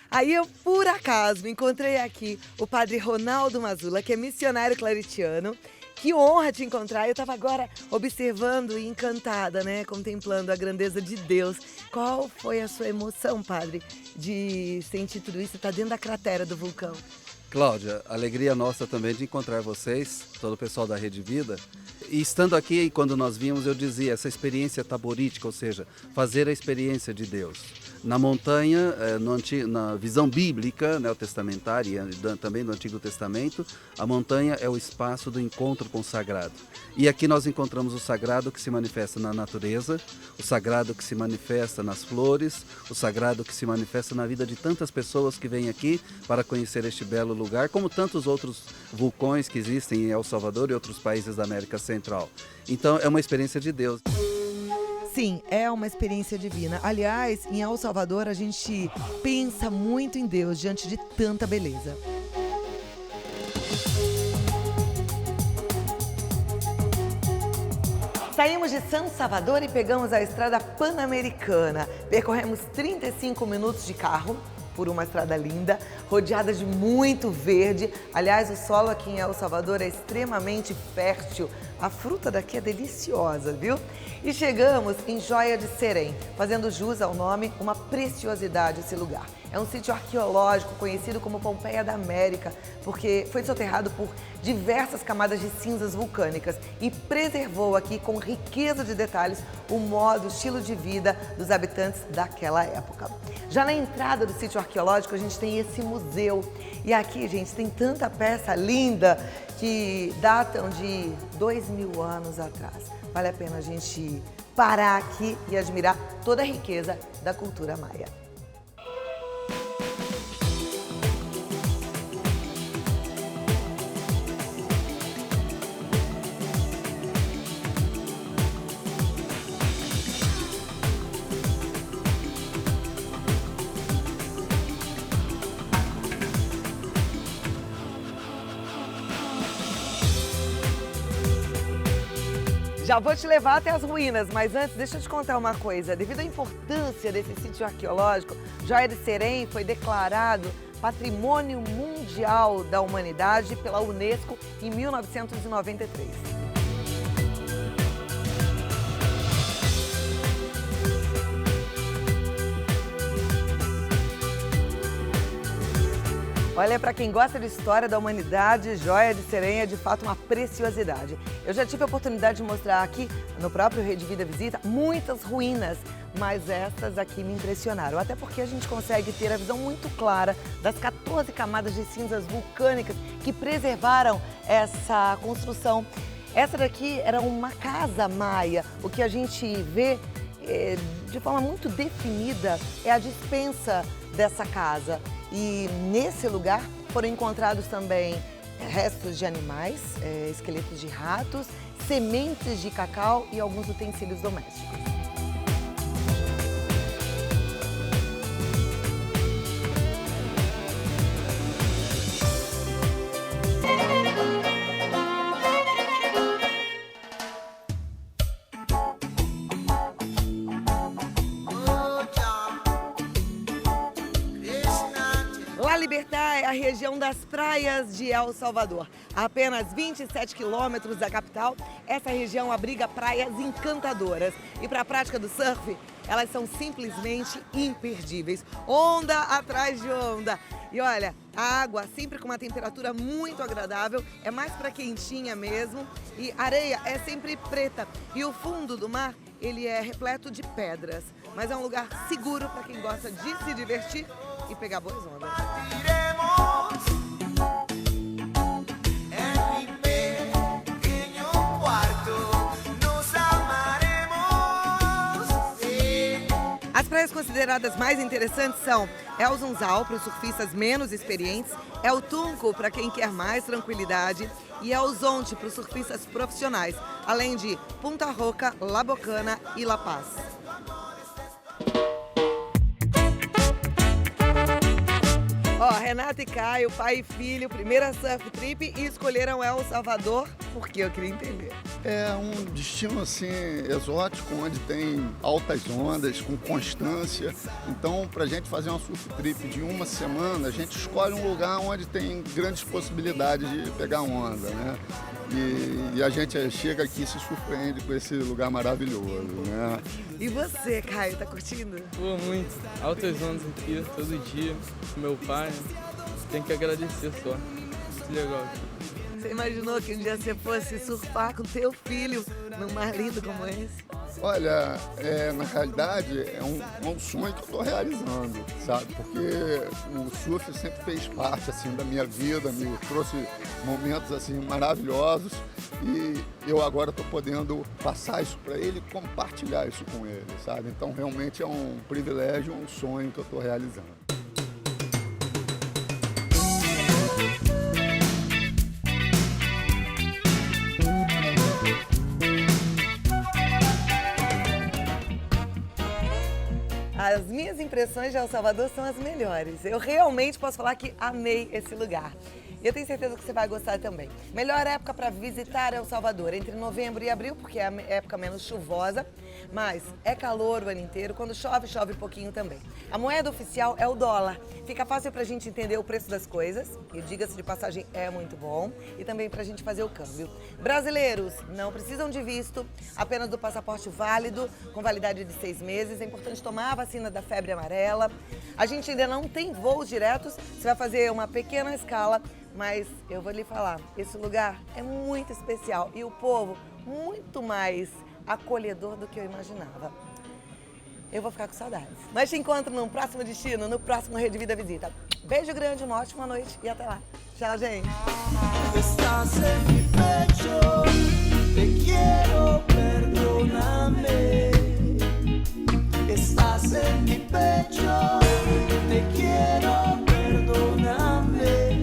Aí eu, por acaso, encontrei aqui o padre Ronaldo Mazula, que é missionário claretiano. Que honra te encontrar. Eu estava agora observando e encantada, né? Contemplando a grandeza de Deus. Qual foi a sua emoção, padre, de sentir tudo isso? Está dentro da cratera do vulcão. Cláudia, alegria nossa também de encontrar vocês, todo o pessoal da Rede Vida. E estando aqui, quando nós vimos, eu dizia, essa experiência taborítica, ou seja, fazer a experiência de Deus. Na montanha, na visão bíblica, neotestamentária, também do Antigo Testamento, a montanha é o espaço do encontro com o sagrado. E aqui nós encontramos o sagrado que se manifesta na natureza, o sagrado que se manifesta nas flores, o sagrado que se manifesta na vida de tantas pessoas que vêm aqui para conhecer este belo lugar, como tantos outros vulcões que existem em El Salvador e outros países da América Central. Então é uma experiência de Deus. Sim, é uma experiência divina. Aliás, em El Salvador a gente pensa muito em Deus diante de tanta beleza. Saímos de San Salvador e pegamos a estrada Pan-Americana. Percorremos 35 minutos de carro por uma estrada linda, rodeada de muito verde. Aliás, o solo aqui em El Salvador é extremamente fértil. A fruta daqui é deliciosa, viu? E chegamos em Joia de Serém, fazendo jus ao nome, uma preciosidade esse lugar. É um sítio arqueológico conhecido como Pompeia da América, porque foi soterrado por diversas camadas de cinzas vulcânicas e preservou aqui com riqueza de detalhes o modo, o estilo de vida dos habitantes daquela época. Já na entrada do sítio arqueológico a gente tem esse museu e aqui, gente, tem tanta peça linda que datam de 2.000 anos atrás. Vale a pena a gente parar aqui e admirar toda a riqueza da cultura maia. Já vou te levar até as ruínas, mas antes deixa eu te contar uma coisa. Devido à importância desse sítio arqueológico, Joia de Serém foi declarado Patrimônio Mundial da Humanidade pela Unesco em 1993. Olha, para quem gosta de história da humanidade, Joia de Serém é de fato uma preciosidade. Eu já tive a oportunidade de mostrar aqui, no próprio Rede Vida Visita, muitas ruínas, mas essas aqui me impressionaram. Até porque a gente consegue ter a visão muito clara das 14 camadas de cinzas vulcânicas que preservaram essa construção. Essa daqui era uma casa maia. O que a gente vê de forma muito definida é a despensa dessa casa. E nesse lugar foram encontrados também restos de animais, esqueletos de ratos, sementes de cacau e alguns utensílios domésticos. La Libertad é a região das praias de El Salvador. A apenas 27 quilômetros da capital, essa região abriga praias encantadoras. E para a prática do surf, elas são simplesmente imperdíveis. Onda atrás de onda. E olha, a água sempre com uma temperatura muito agradável, é mais para quentinha mesmo. E a areia é sempre preta. E o fundo do mar, ele é repleto de pedras. Mas é um lugar seguro para quem gosta de se divertir e pegar boas ondas. As praias consideradas mais interessantes são El Zunzal, para os surfistas menos experientes, El Tunco, para quem quer mais tranquilidade, e El Zonte, para os surfistas profissionais, além de Punta Roca, La Bocana e La Paz. Ó, Renata e Caio, pai e filho, primeira surf trip e escolheram El Salvador, porque eu queria entender. É um destino assim exótico, onde tem altas ondas, com constância. Então, para a gente fazer uma surf trip de uma semana, a gente escolhe um lugar onde tem grandes possibilidades de pegar onda, né? E a gente chega aqui e se surpreende com esse lugar maravilhoso, né? E você, Caio, tá curtindo? Pô, muito. Altas ondas aqui, todo dia. Meu pai, tem que agradecer só. Muito legal. Você imaginou que um dia você fosse surfar com teu filho num mar lindo como esse? Olha, na realidade é um sonho que eu estou realizando, sabe? Porque o surf sempre fez parte assim da minha vida, me trouxe momentos assim maravilhosos e eu agora estou podendo passar isso para ele e compartilhar isso com ele, sabe? Então realmente é um privilégio, um sonho que eu estou realizando. As minhas impressões de El Salvador são as melhores. Eu realmente posso falar que amei esse lugar. E eu tenho certeza que você vai gostar também. Melhor época para visitar El Salvador, entre novembro e abril, porque é a época menos chuvosa, mas é calor o ano inteiro. Quando chove, chove pouquinho também. A moeda oficial é o dólar. Fica fácil para a gente entender o preço das coisas, e diga-se de passagem, é muito bom, e também para a gente fazer o câmbio. Brasileiros não precisam de visto, apenas do passaporte válido, com validade de 6 meses. É importante tomar a vacina da febre amarela. A gente ainda não tem voos diretos, você vai fazer uma pequena escala, mas eu vou lhe falar, esse lugar é muito especial e o povo muito mais acolhedor do que eu imaginava. Eu vou ficar com saudades. Mas te encontro no próximo destino, no próximo Rede Vida Visita. Beijo grande, uma ótima noite e até lá. Tchau, gente. Estás en mi pecho, te quiero, perdóname. Estás en mi pecho, te quiero, perdóname.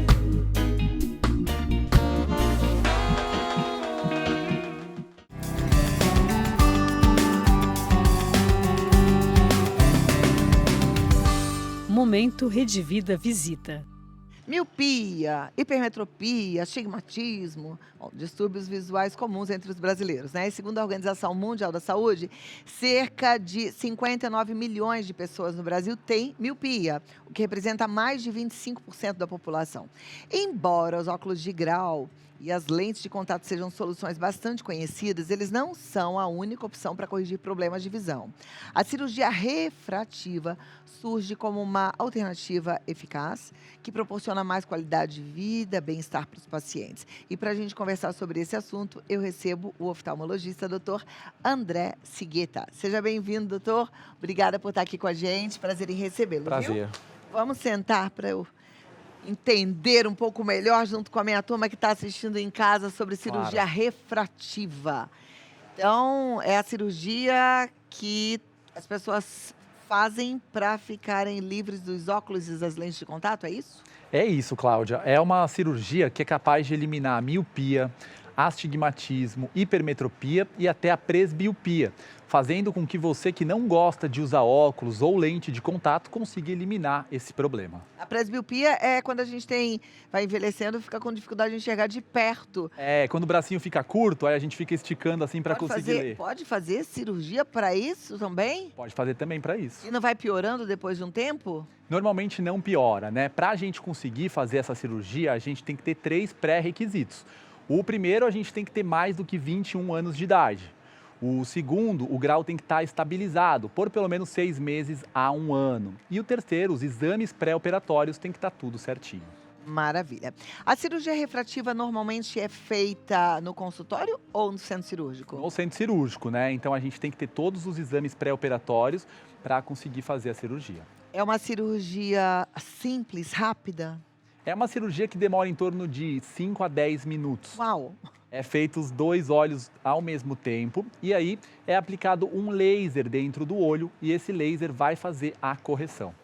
Momento Rede Vida Visita. Miopia, hipermetropia, astigmatismo, distúrbios visuais comuns entre os brasileiros, né? E segundo a Organização Mundial da Saúde, cerca de 59 milhões de pessoas no Brasil têm miopia, o que representa mais de 25% da população. Embora os óculos de grau e as lentes de contato sejam soluções bastante conhecidas, eles não são a única opção para corrigir problemas de visão. A cirurgia refrativa surge como uma alternativa eficaz que proporciona mais qualidade de vida, bem-estar para os pacientes. E para a gente conversar sobre esse assunto, eu recebo o oftalmologista, Dr. André Sigueta. Seja bem-vindo, doutor. Obrigada por estar aqui com a gente. Prazer em recebê-lo. Prazer. Viu? Vamos sentar para eu entender um pouco melhor, junto com a minha turma que está assistindo em casa, sobre cirurgia refrativa. Então, é a cirurgia que as pessoas fazem para ficarem livres dos óculos e das lentes de contato, é isso? É isso, Cláudia. É uma cirurgia que é capaz de eliminar a miopia, astigmatismo, hipermetropia e até a presbiopia, fazendo com que você que não gosta de usar óculos ou lente de contato consiga eliminar esse problema. A presbiopia é quando a gente vai envelhecendo e fica com dificuldade de enxergar de perto. É, quando o bracinho fica curto, aí a gente fica esticando assim para conseguir ler. Pode fazer cirurgia para isso também? Pode fazer também para isso. E não vai piorando depois de um tempo? Normalmente não piora, né? Para a gente conseguir fazer essa cirurgia, a gente tem que ter 3 pré-requisitos. O primeiro, a gente tem que ter mais do que 21 anos de idade. O segundo, o grau tem que estar estabilizado por pelo menos 6 meses a 1 ano. E o terceiro, os exames pré-operatórios tem que estar tudo certinho. Maravilha. A cirurgia refrativa normalmente é feita no consultório ou no centro cirúrgico? No centro cirúrgico, né? Então a gente tem que ter todos os exames pré-operatórios para conseguir fazer a cirurgia. É uma cirurgia simples, rápida? É uma cirurgia que demora em torno de 5 a 10 minutos. Uau! É feito os 2 olhos ao mesmo tempo e aí é aplicado um laser dentro do olho e esse laser vai fazer a correção.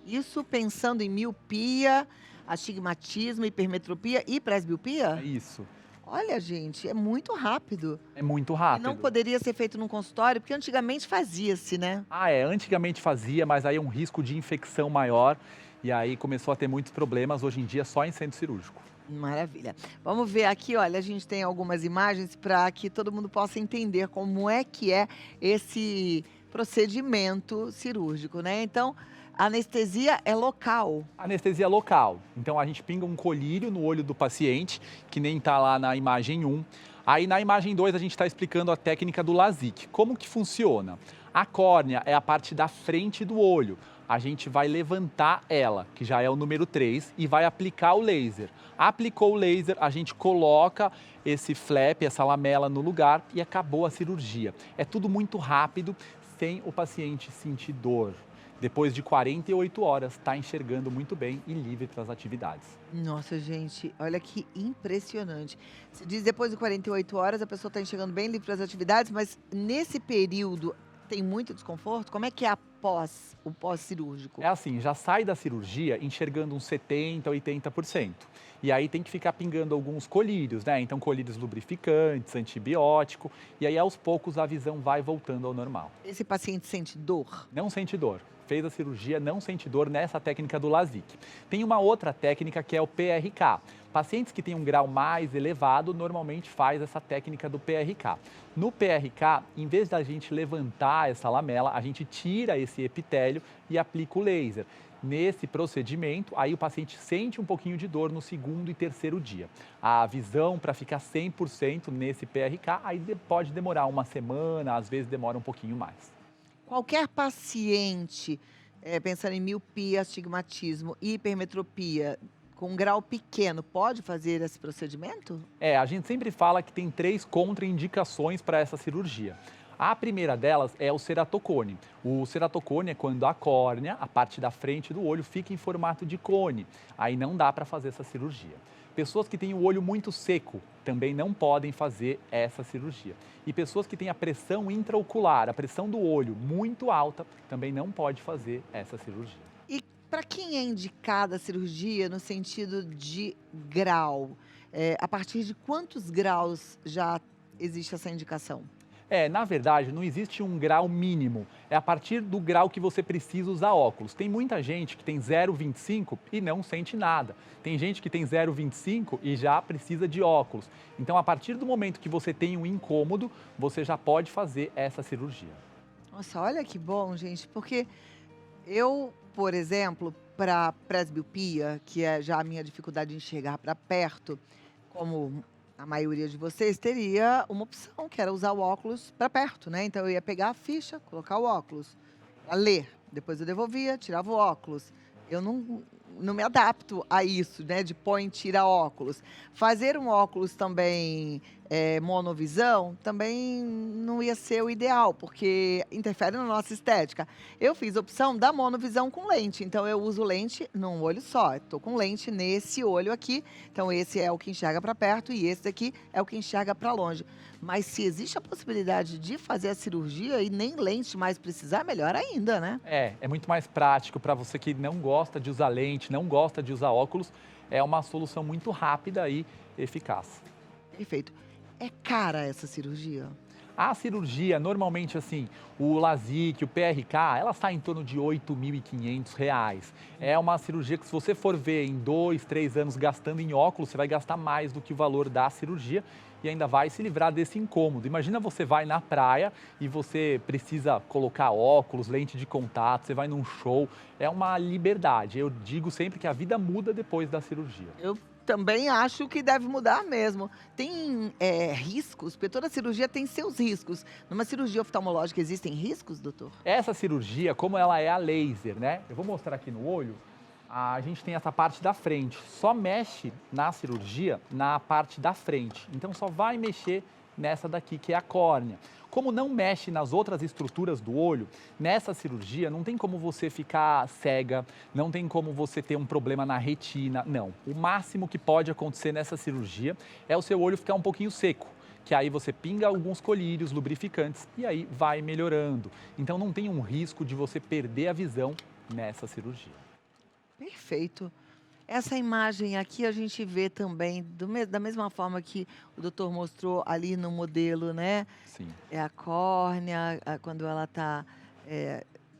Isso pensando em miopia, astigmatismo, hipermetropia e presbiopia? É isso. Olha, gente, é muito rápido. É muito rápido. E não poderia ser feito num consultório, porque antigamente fazia-se, né? Antigamente fazia, mas aí é um risco de infecção maior e aí começou a ter muitos problemas, hoje em dia só em centro cirúrgico. Maravilha. Vamos ver aqui, olha, a gente tem algumas imagens para que todo mundo possa entender como é que é esse procedimento cirúrgico, né? Então, a anestesia é local. Anestesia local. Então, a gente pinga um colírio no olho do paciente, que nem está lá na imagem 1. Aí, na imagem 2, a gente está explicando a técnica do LASIK. Como que funciona? A córnea é a parte da frente do olho. A gente vai levantar ela, que já é o número 3, e vai aplicar o laser. Aplicou o laser, a gente coloca esse flap, essa lamela no lugar e acabou a cirurgia. É tudo muito rápido, sem o paciente sentir dor. Depois de 48 horas, está enxergando muito bem e livre para as atividades. Nossa, gente, olha que impressionante. Se diz depois de 48 horas, a pessoa está enxergando bem livre para as atividades, mas nesse período tem muito desconforto? Como é que é o pós-cirúrgico? É assim, já sai da cirurgia enxergando uns 70%, 80%. E aí tem que ficar pingando alguns colírios, né? Então colírios lubrificantes, antibiótico. E aí aos poucos a visão vai voltando ao normal. Esse paciente sente dor? Não sente dor. Fez a cirurgia, não sente dor nessa técnica do LASIK. Tem uma outra técnica que é o PRK. Pacientes que têm um grau mais elevado normalmente faz essa técnica do PRK. No PRK, em vez da gente levantar essa lamela, a gente tira esse epitélio e aplica o laser. Nesse procedimento, aí o paciente sente um pouquinho de dor no 2º e 3º dia. A visão para ficar 100% nesse PRK, aí pode demorar uma semana, às vezes demora um pouquinho mais. Qualquer paciente, pensando em miopia, astigmatismo e hipermetropia, com um grau pequeno, pode fazer esse procedimento? A gente sempre fala que tem 3 contraindicações para essa cirurgia. A primeira delas é o ceratocone. O ceratocone é quando a córnea, a parte da frente do olho, fica em formato de cone. Aí não dá para fazer essa cirurgia. Pessoas que têm o olho muito seco também não podem fazer essa cirurgia. E pessoas que têm a pressão intraocular, a pressão do olho muito alta, também não pode fazer essa cirurgia. E para quem é indicada a cirurgia no sentido de grau? A partir de quantos graus já existe essa indicação? Na verdade, não existe um grau mínimo. É a partir do grau que você precisa usar óculos. Tem muita gente que tem 0,25 e não sente nada. Tem gente que tem 0,25 e já precisa de óculos. Então, a partir do momento que você tem um incômodo, você já pode fazer essa cirurgia. Nossa, olha que bom, gente, porque eu, por exemplo, para presbiopia, que é já a minha dificuldade de enxergar para perto, como a maioria de vocês teria uma opção, que era usar o óculos para perto, né? Então eu ia pegar a ficha, colocar o óculos para ler. Depois eu devolvia, tirava o óculos. Eu não me adapto a isso, né? De põe e tira óculos. Fazer um óculos também monovisão também não ia ser o ideal, porque interfere na nossa estética. Eu fiz a opção da monovisão com lente, então eu uso lente num olho só. Estou com lente nesse olho aqui, então esse é o que enxerga para perto e esse daqui é o que enxerga para longe. Mas se existe a possibilidade de fazer a cirurgia e nem lente mais precisar, melhor ainda, né? É muito mais prático para você que não gosta de usar lente, não gosta de usar óculos, é uma solução muito rápida e eficaz. Perfeito. É cara essa cirurgia? A cirurgia, normalmente assim, o LASIK, o PRK, ela está em torno de R$ 8.500. É uma cirurgia que, se você for ver em 2, 3 anos gastando em óculos, você vai gastar mais do que o valor da cirurgia e ainda vai se livrar desse incômodo. Imagina, você vai na praia e você precisa colocar óculos, lente de contato, você vai num show, é uma liberdade. Eu digo sempre que a vida muda depois da cirurgia. Eu também acho que deve mudar mesmo. Tem riscos? Porque toda cirurgia tem seus riscos. Numa cirurgia oftalmológica existem riscos, doutor? Essa cirurgia, como ela é a laser, né? Eu vou mostrar aqui no olho. A gente tem essa parte da frente. Só mexe na cirurgia na parte da frente. Então só vai mexer nessa daqui, que é a córnea. Como não mexe nas outras estruturas do olho, nessa cirurgia não tem como você ficar cega, não tem como você ter um problema na retina, não. O máximo que pode acontecer nessa cirurgia é o seu olho ficar um pouquinho seco, que aí você pinga alguns colírios lubrificantes e aí vai melhorando. Então não tem um risco de você perder a visão nessa cirurgia. Perfeito. Essa imagem aqui a gente vê também, da mesma forma que o doutor mostrou ali no modelo, né? Sim. É a córnea, quando ela está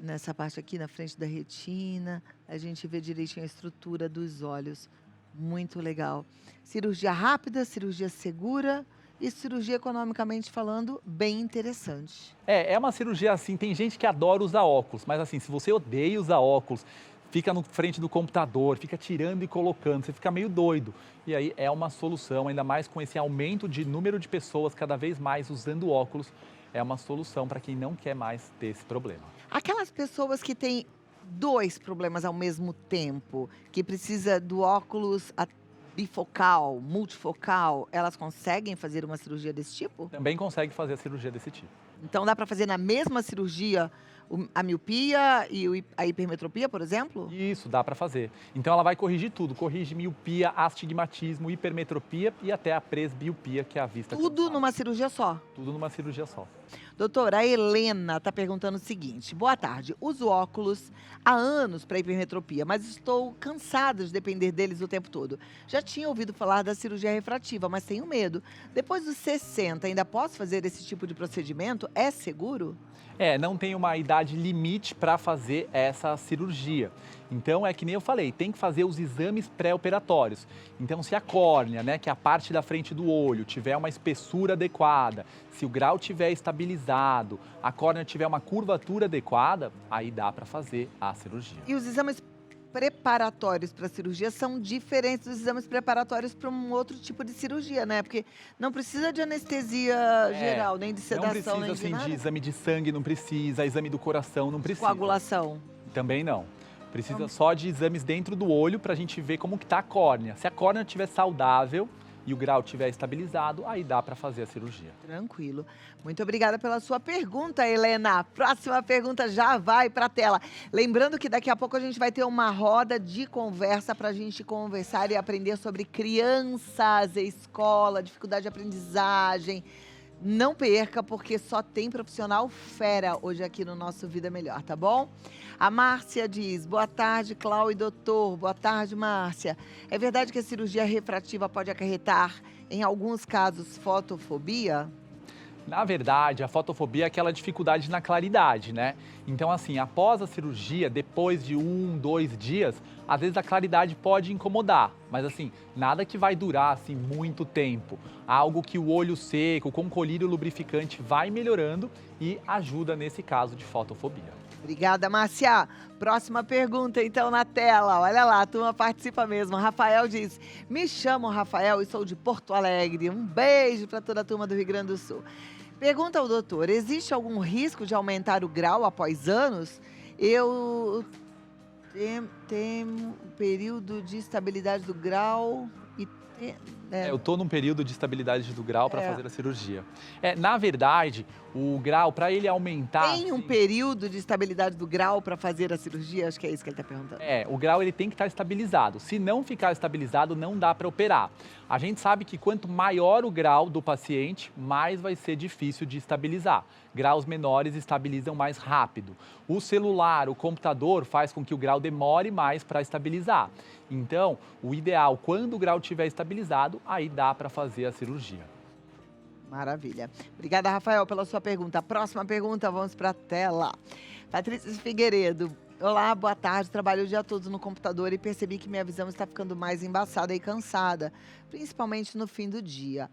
nessa parte aqui, na frente da retina, a gente vê direitinho a estrutura dos olhos. Muito legal. Cirurgia rápida, cirurgia segura e cirurgia, economicamente falando, bem interessante. É uma cirurgia assim, tem gente que adora usar óculos, mas assim, se você odeia usar óculos, fica na frente do computador, fica tirando e colocando, você fica meio doido. E aí é uma solução, ainda mais com esse aumento de número de pessoas cada vez mais usando óculos, é uma solução para quem não quer mais ter esse problema. Aquelas pessoas que têm 2 problemas ao mesmo tempo, que precisa do óculos bifocal, multifocal, elas conseguem fazer uma cirurgia desse tipo? Também consegue fazer a cirurgia desse tipo. Então dá para fazer na mesma cirurgia a miopia e a hipermetropia, por exemplo? Isso, dá para fazer. Então ela vai corrigir tudo, corrige miopia, astigmatismo, hipermetropia e até a presbiopia, que é a vista cansada. Tudo numa cirurgia só? Tudo numa cirurgia só. Doutora, a Helena está perguntando o seguinte: boa tarde, uso óculos há anos para hipermetropia, mas estou cansada de depender deles o tempo todo. Já tinha ouvido falar da cirurgia refrativa, mas tenho medo. Depois dos 60, ainda posso fazer esse tipo de procedimento? É seguro? Não tem uma idade limite para fazer essa cirurgia. Então, é que nem eu falei, tem que fazer os exames pré-operatórios. Então, se a córnea, né, que é a parte da frente do olho, tiver uma espessura adequada, se o grau tiver estabilizado, a córnea tiver uma curvatura adequada, aí dá para fazer a cirurgia. E os exames preparatórios para a cirurgia são diferentes dos exames preparatórios para um outro tipo de cirurgia, né? Porque não precisa de anestesia geral, nem de sedação, nem de nada. de exame de sangue, não precisa, exame do coração, não precisa. Coagulação? Também não. Precisa só de exames dentro do olho para a gente ver como que está a córnea. Se a córnea estiver saudável e o grau estiver estabilizado, aí dá para fazer a cirurgia. Tranquilo. Muito obrigada pela sua pergunta, Helena. Próxima pergunta já vai para a tela. Lembrando que daqui a pouco a gente vai ter uma roda de conversa para a gente conversar e aprender sobre crianças, escola, dificuldade de aprendizagem. Não perca, porque só tem profissional fera hoje aqui no nosso Vida Melhor, tá bom? A Márcia diz: boa tarde, Cláudio e doutor. Boa tarde, Márcia. É verdade que a cirurgia refrativa pode acarretar, em alguns casos, fotofobia? Na verdade, a fotofobia é aquela dificuldade na claridade, né? Então, assim, após a cirurgia, depois de 1, 2 dias, às vezes a claridade pode incomodar. Mas, assim, nada que vai durar, assim, muito tempo. Algo que o olho seco, com colírio lubrificante, vai melhorando e ajuda nesse caso de fotofobia. Obrigada, Márcia. Próxima pergunta, então, na tela. Olha lá, a turma participa mesmo. Rafael diz: me chamo Rafael e sou de Porto Alegre. Um beijo para toda a turma do Rio Grande do Sul. Pergunta ao doutor: existe algum risco de aumentar o grau após anos? Eu tenho um período de estabilidade do grau e... Eu estou num período de estabilidade do grau para fazer a cirurgia. Na verdade, o grau, para ele aumentar... Tem um período de estabilidade do grau para fazer a cirurgia? Acho que é isso que ele está perguntando. O grau ele tem que estar estabilizado. Se não ficar estabilizado, não dá para operar. A gente sabe que quanto maior o grau do paciente, mais vai ser difícil de estabilizar. Graus menores estabilizam mais rápido. O celular, o computador, faz com que o grau demore mais para estabilizar. Então, o ideal, quando o grau estiver estabilizado, aí dá para fazer a cirurgia. Maravilha. Obrigada, Rafael, pela sua pergunta. A próxima pergunta, vamos para a tela. Patrícia Figueiredo. Olá, boa tarde. Trabalho o dia todo no computador e percebi que minha visão está ficando mais embaçada e cansada, principalmente no fim do dia.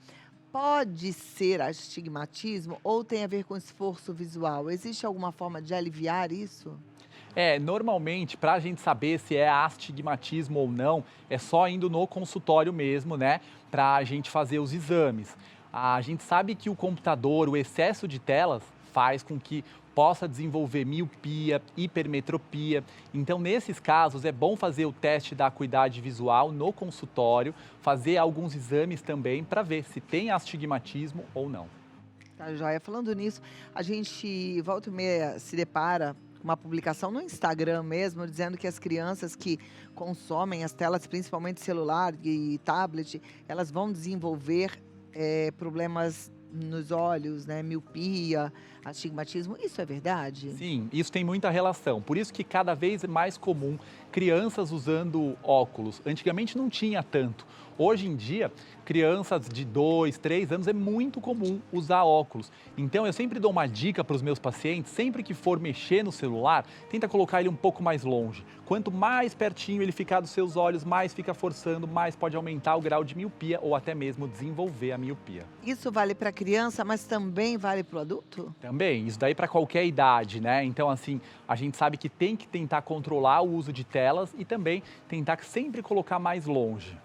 Pode ser astigmatismo ou tem a ver com esforço visual? Existe alguma forma de aliviar isso? Normalmente, para a gente saber se é astigmatismo ou não, é só indo no consultório mesmo, né? Para a gente fazer os exames. A gente sabe que o computador, o excesso de telas, faz com que possa desenvolver miopia, hipermetropia. Então, nesses casos, é bom fazer o teste da acuidade visual no consultório, fazer alguns exames também para ver se tem astigmatismo ou não. Tá joia. Falando nisso, a gente volta e meia se depara com uma publicação no Instagram mesmo, dizendo que as crianças que consomem as telas, principalmente celular e tablet, elas vão desenvolver problemas nos olhos, né? Miopia, astigmatismo. Isso é verdade? Sim, isso tem muita relação. Por isso que cada vez é mais comum crianças usando óculos. Antigamente não tinha tanto. Hoje em dia, crianças de 2, 3 anos é muito comum usar óculos. Então, eu sempre dou uma dica para os meus pacientes, sempre que for mexer no celular, tenta colocar ele um pouco mais longe. Quanto mais pertinho ele ficar dos seus olhos, mais fica forçando, mais pode aumentar o grau de miopia ou até mesmo desenvolver a miopia. Isso vale para a criança, mas também vale para o adulto? Também, isso daí para qualquer idade, né? Então, assim, a gente sabe que tem que tentar controlar o uso de telas e também tentar sempre colocar mais longe.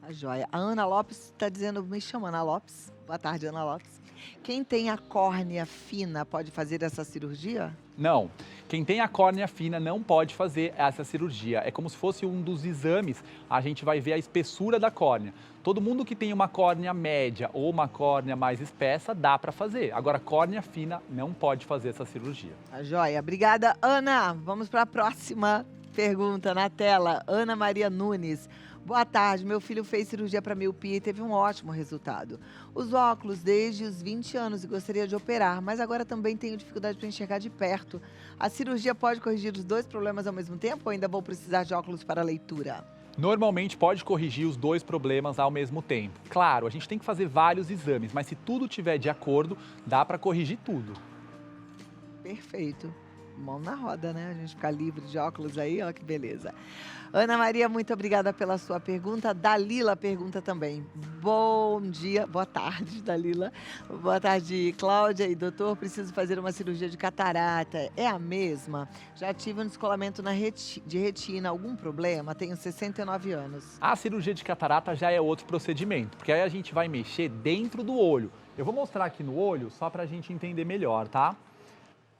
A joia. A Ana Lopes está dizendo, me chama Ana Lopes. Boa tarde, Ana Lopes. Quem tem a córnea fina pode fazer essa cirurgia? Não. Quem tem a córnea fina não pode fazer essa cirurgia. É como se fosse um dos exames, a gente vai ver a espessura da córnea. Todo mundo que tem uma córnea média ou uma córnea mais espessa, dá para fazer. Agora, córnea fina não pode fazer essa cirurgia. A joia. Obrigada, Ana. Vamos para a próxima pergunta na tela. Ana Maria Nunes. Boa tarde, meu filho fez cirurgia para miopia e teve um ótimo resultado. Uso óculos desde os 20 anos e gostaria de operar, mas agora também tenho dificuldade para enxergar de perto. A cirurgia pode corrigir os dois problemas ao mesmo tempo ou ainda vou precisar de óculos para leitura? Normalmente pode corrigir os dois problemas ao mesmo tempo. Claro, a gente tem que fazer vários exames, mas se tudo estiver de acordo, dá para corrigir tudo. Perfeito. Mão na roda, né? A gente ficar livre de óculos aí, ó que beleza. Ana Maria, muito obrigada pela sua pergunta. Dalila pergunta também. Bom dia, boa tarde, Dalila. Boa tarde, Cláudia e doutor. Preciso fazer uma cirurgia de catarata. É a mesma? Já tive um descolamento de retina. Algum problema? Tenho 69 anos. A cirurgia de catarata já é outro procedimento, porque aí a gente vai mexer dentro do olho. Eu vou mostrar aqui no olho só para a gente entender melhor, tá?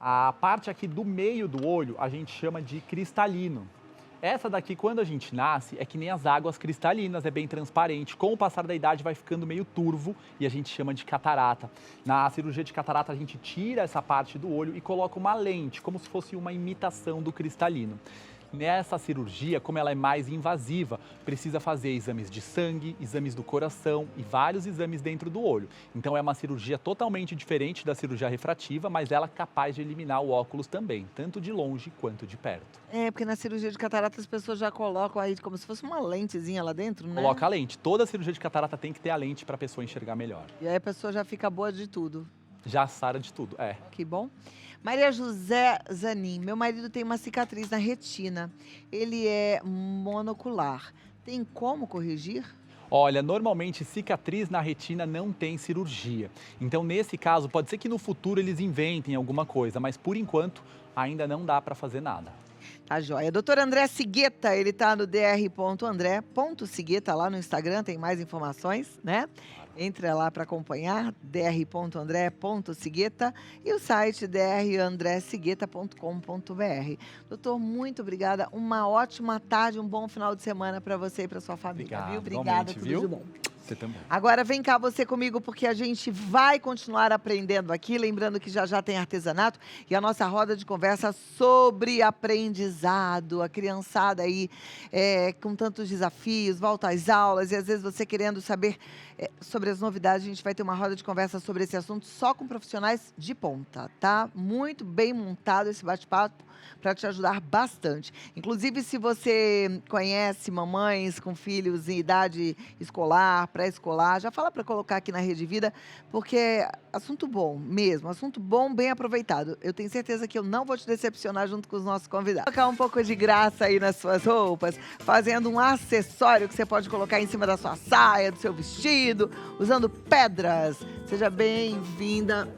A parte aqui do meio do olho a gente chama de cristalino. Essa daqui, quando a gente nasce, é que nem as águas cristalinas, é bem transparente. Com o passar da idade vai ficando meio turvo e a gente chama de catarata. Na cirurgia de catarata a gente tira essa parte do olho e coloca uma lente, como se fosse uma imitação do cristalino. Nessa cirurgia, como ela é mais invasiva, precisa fazer exames de sangue, exames do coração e vários exames dentro do olho. Então é uma cirurgia totalmente diferente da cirurgia refrativa, mas ela é capaz de eliminar o óculos também, tanto de longe quanto de perto. É, porque na cirurgia de catarata as pessoas já colocam aí como se fosse uma lentezinha lá dentro, né? Coloca a lente. Toda cirurgia de catarata tem que ter a lente para a pessoa enxergar melhor. E aí a pessoa já fica boa de tudo. Já sara de tudo, é. Que bom. Maria José Zanin, meu marido tem uma cicatriz na retina. Ele é monocular. Tem como corrigir? Olha, normalmente cicatriz na retina não tem cirurgia. Então, nesse caso, pode ser que no futuro eles inventem alguma coisa, mas por enquanto ainda não dá para fazer nada. Tá joia. Doutor André Sigueta, ele tá no dr.andré.sigueta lá no Instagram, tem mais informações, né? Entre lá para acompanhar, dr.andré.sigueta e o site drandresigueta.com.br. Doutor, muito obrigada. Uma ótima tarde, um bom final de semana para você e para sua família. Obrigado, viu? Obrigada, tudo viu? de bom. Você também. Agora vem cá você comigo, porque a gente vai continuar aprendendo aqui. Lembrando que já tem artesanato e a nossa roda de conversa sobre aprendizado. A criançada aí com tantos desafios, volta às aulas e às vezes você querendo saber sobre as novidades. A gente vai ter uma roda de conversa sobre esse assunto só com profissionais de ponta, tá? Muito bem montado esse bate-papo para te ajudar bastante. Inclusive, se você conhece mamães com filhos em idade escolar, pré-escolar. Já fala para colocar aqui na Rede Vida, porque é assunto bom mesmo, assunto bom, bem aproveitado. Eu tenho certeza que eu não vou te decepcionar junto com os nossos convidados. Colocar um pouco de graça aí nas suas roupas, fazendo um acessório que você pode colocar em cima da sua saia, do seu vestido, usando pedras. Seja bem-vinda.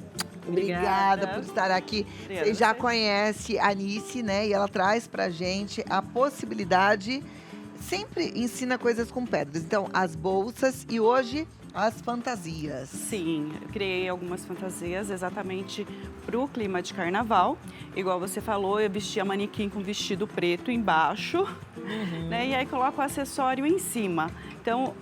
Obrigada por estar aqui. Obrigada. Você já conhece a Anice, né? E ela traz pra gente a possibilidade, sempre ensina coisas com pedras. Então, as bolsas e hoje as fantasias. Sim, eu criei algumas fantasias exatamente para o clima de carnaval. Igual você falou, eu vesti a manequim com vestido preto embaixo, né? E aí coloco o acessório em cima. Então,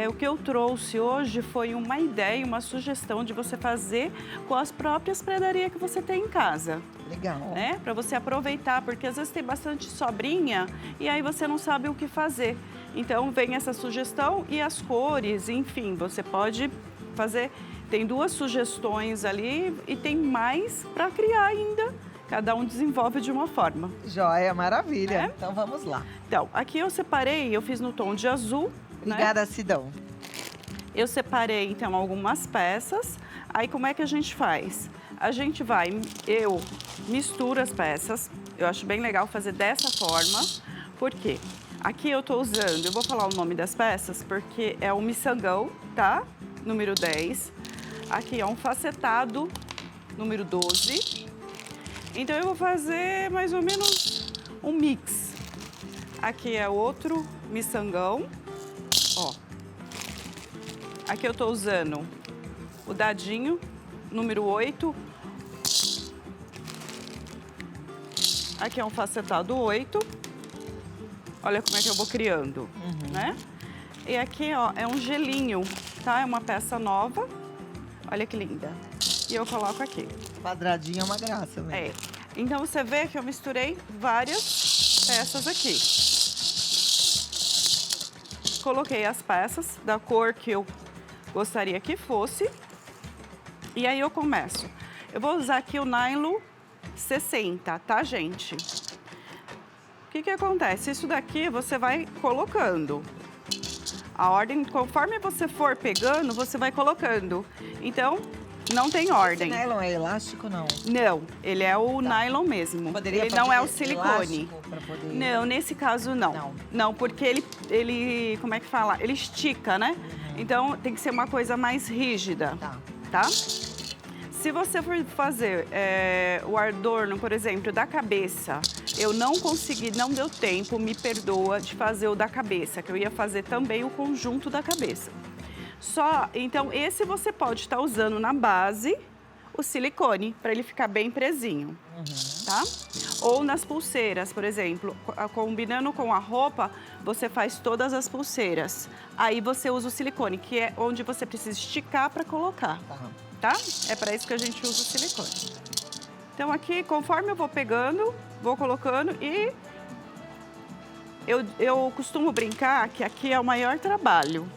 o que eu trouxe hoje foi uma ideia, uma sugestão de você fazer com as próprias predarias que você tem em casa. Legal. Né? Para você aproveitar, porque às vezes tem bastante sobrinha e aí você não sabe o que fazer. Então, vem essa sugestão e as cores, enfim, você pode fazer. Tem 2 sugestões ali e tem mais para criar ainda. Cada um desenvolve de uma forma. Joia, maravilha. Então, vamos lá. Então, aqui eu separei, eu fiz no tom de azul. Obrigada, Sidão. Eu separei, então, algumas peças. Aí, como é que a gente faz? A gente eu misturo as peças. Eu acho bem legal fazer dessa forma. Por quê? Aqui eu tô usando, eu vou falar o nome das peças, porque é o miçangão, tá? Número 10. Aqui é um facetado, número 12. Então, eu vou fazer mais ou menos um mix. Aqui é outro miçangão. Ó, aqui eu tô usando o dadinho, número 8. Aqui é um facetado 8. Olha como é que eu vou criando, né? E aqui, ó, é um gelinho, tá? É uma peça nova. Olha que linda. E eu coloco aqui. Quadradinho é uma graça, né? É. Então, você vê que eu misturei várias peças aqui. Coloquei as peças da cor que eu gostaria que fosse. E aí eu começo. Eu vou usar aqui o nylon 60, tá, gente? O que acontece? Isso daqui você vai colocando. A ordem, conforme você for pegando, você vai colocando. Então, não tem ordem. Esse nylon é elástico, não? Não, ele é o nylon mesmo. Poderia ele não é o fazer silicone. elástico pra poder... Não, nesse caso não. Não, porque ele, como é que fala? Ele estica, né? Então tem que ser uma coisa mais rígida, tá? Se você for fazer o adorno, por exemplo, da cabeça, eu não consegui, não deu tempo, me perdoa, de fazer o da cabeça, que eu ia fazer também o conjunto da cabeça. Então, esse você pode estar usando na base o silicone, para ele ficar bem presinho, tá? Ou nas pulseiras, por exemplo, combinando com a roupa, você faz todas as pulseiras. Aí você usa o silicone, que é onde você precisa esticar para colocar, tá? É para isso que a gente usa o silicone. Então, aqui, conforme eu vou pegando, vou colocando e eu costumo brincar que aqui é o maior trabalho.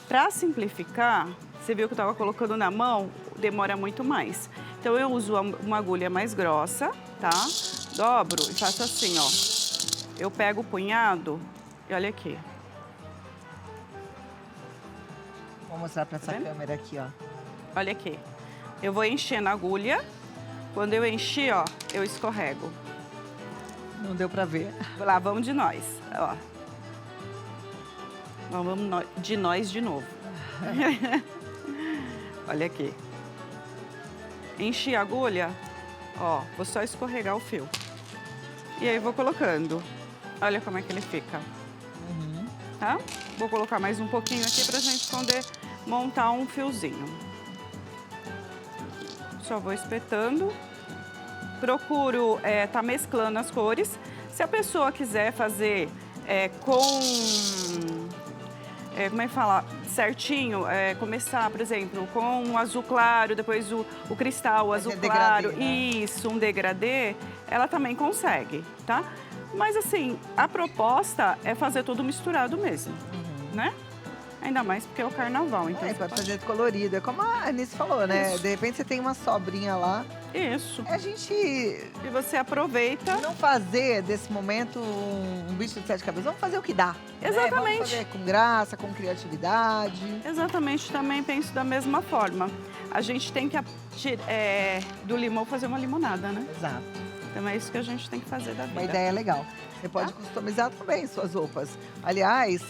Para simplificar, você viu que eu estava colocando na mão, demora muito mais. Então, eu uso uma agulha mais grossa, tá? Dobro e faço assim, ó. Eu pego o punhado e olha aqui. Vou mostrar para essa câmera aqui, ó. Olha aqui. Eu vou enchendo a agulha. Quando eu enchi, ó, eu escorrego. Não deu para ver. Lá vamos de nós, ó. Vamos de nós de novo. Olha aqui. Enchi a agulha, ó, vou só escorregar o fio. E aí vou colocando. Olha como é que ele fica. Tá? Vou colocar mais um pouquinho aqui pra gente poder montar um fiozinho. Só vou espetando. Procuro tá mesclando as cores. Se a pessoa quiser fazer como é que fala? Certinho, começar, por exemplo, com um azul claro, depois o cristal, o azul claro, degradê, né? Isso, um degradê, ela também consegue, tá? Mas assim, a proposta é fazer tudo misturado mesmo, né? ainda mais porque é o carnaval. Então você pode fazer colorido. É como a Anice falou, né? Isso. De repente você tem uma sobrinha lá. Isso. A gente... E você aproveita. Não fazer desse momento um bicho de 7 cabeças. Vamos fazer o que dá. Exatamente. Né? Vamos fazer com graça, com criatividade. Exatamente, também penso da mesma forma. A gente tem que, do limão, fazer uma limonada, né? Exato. Então é isso que a gente tem que fazer da vida. Uma ideia legal. Você pode customizar também suas roupas. Aliás,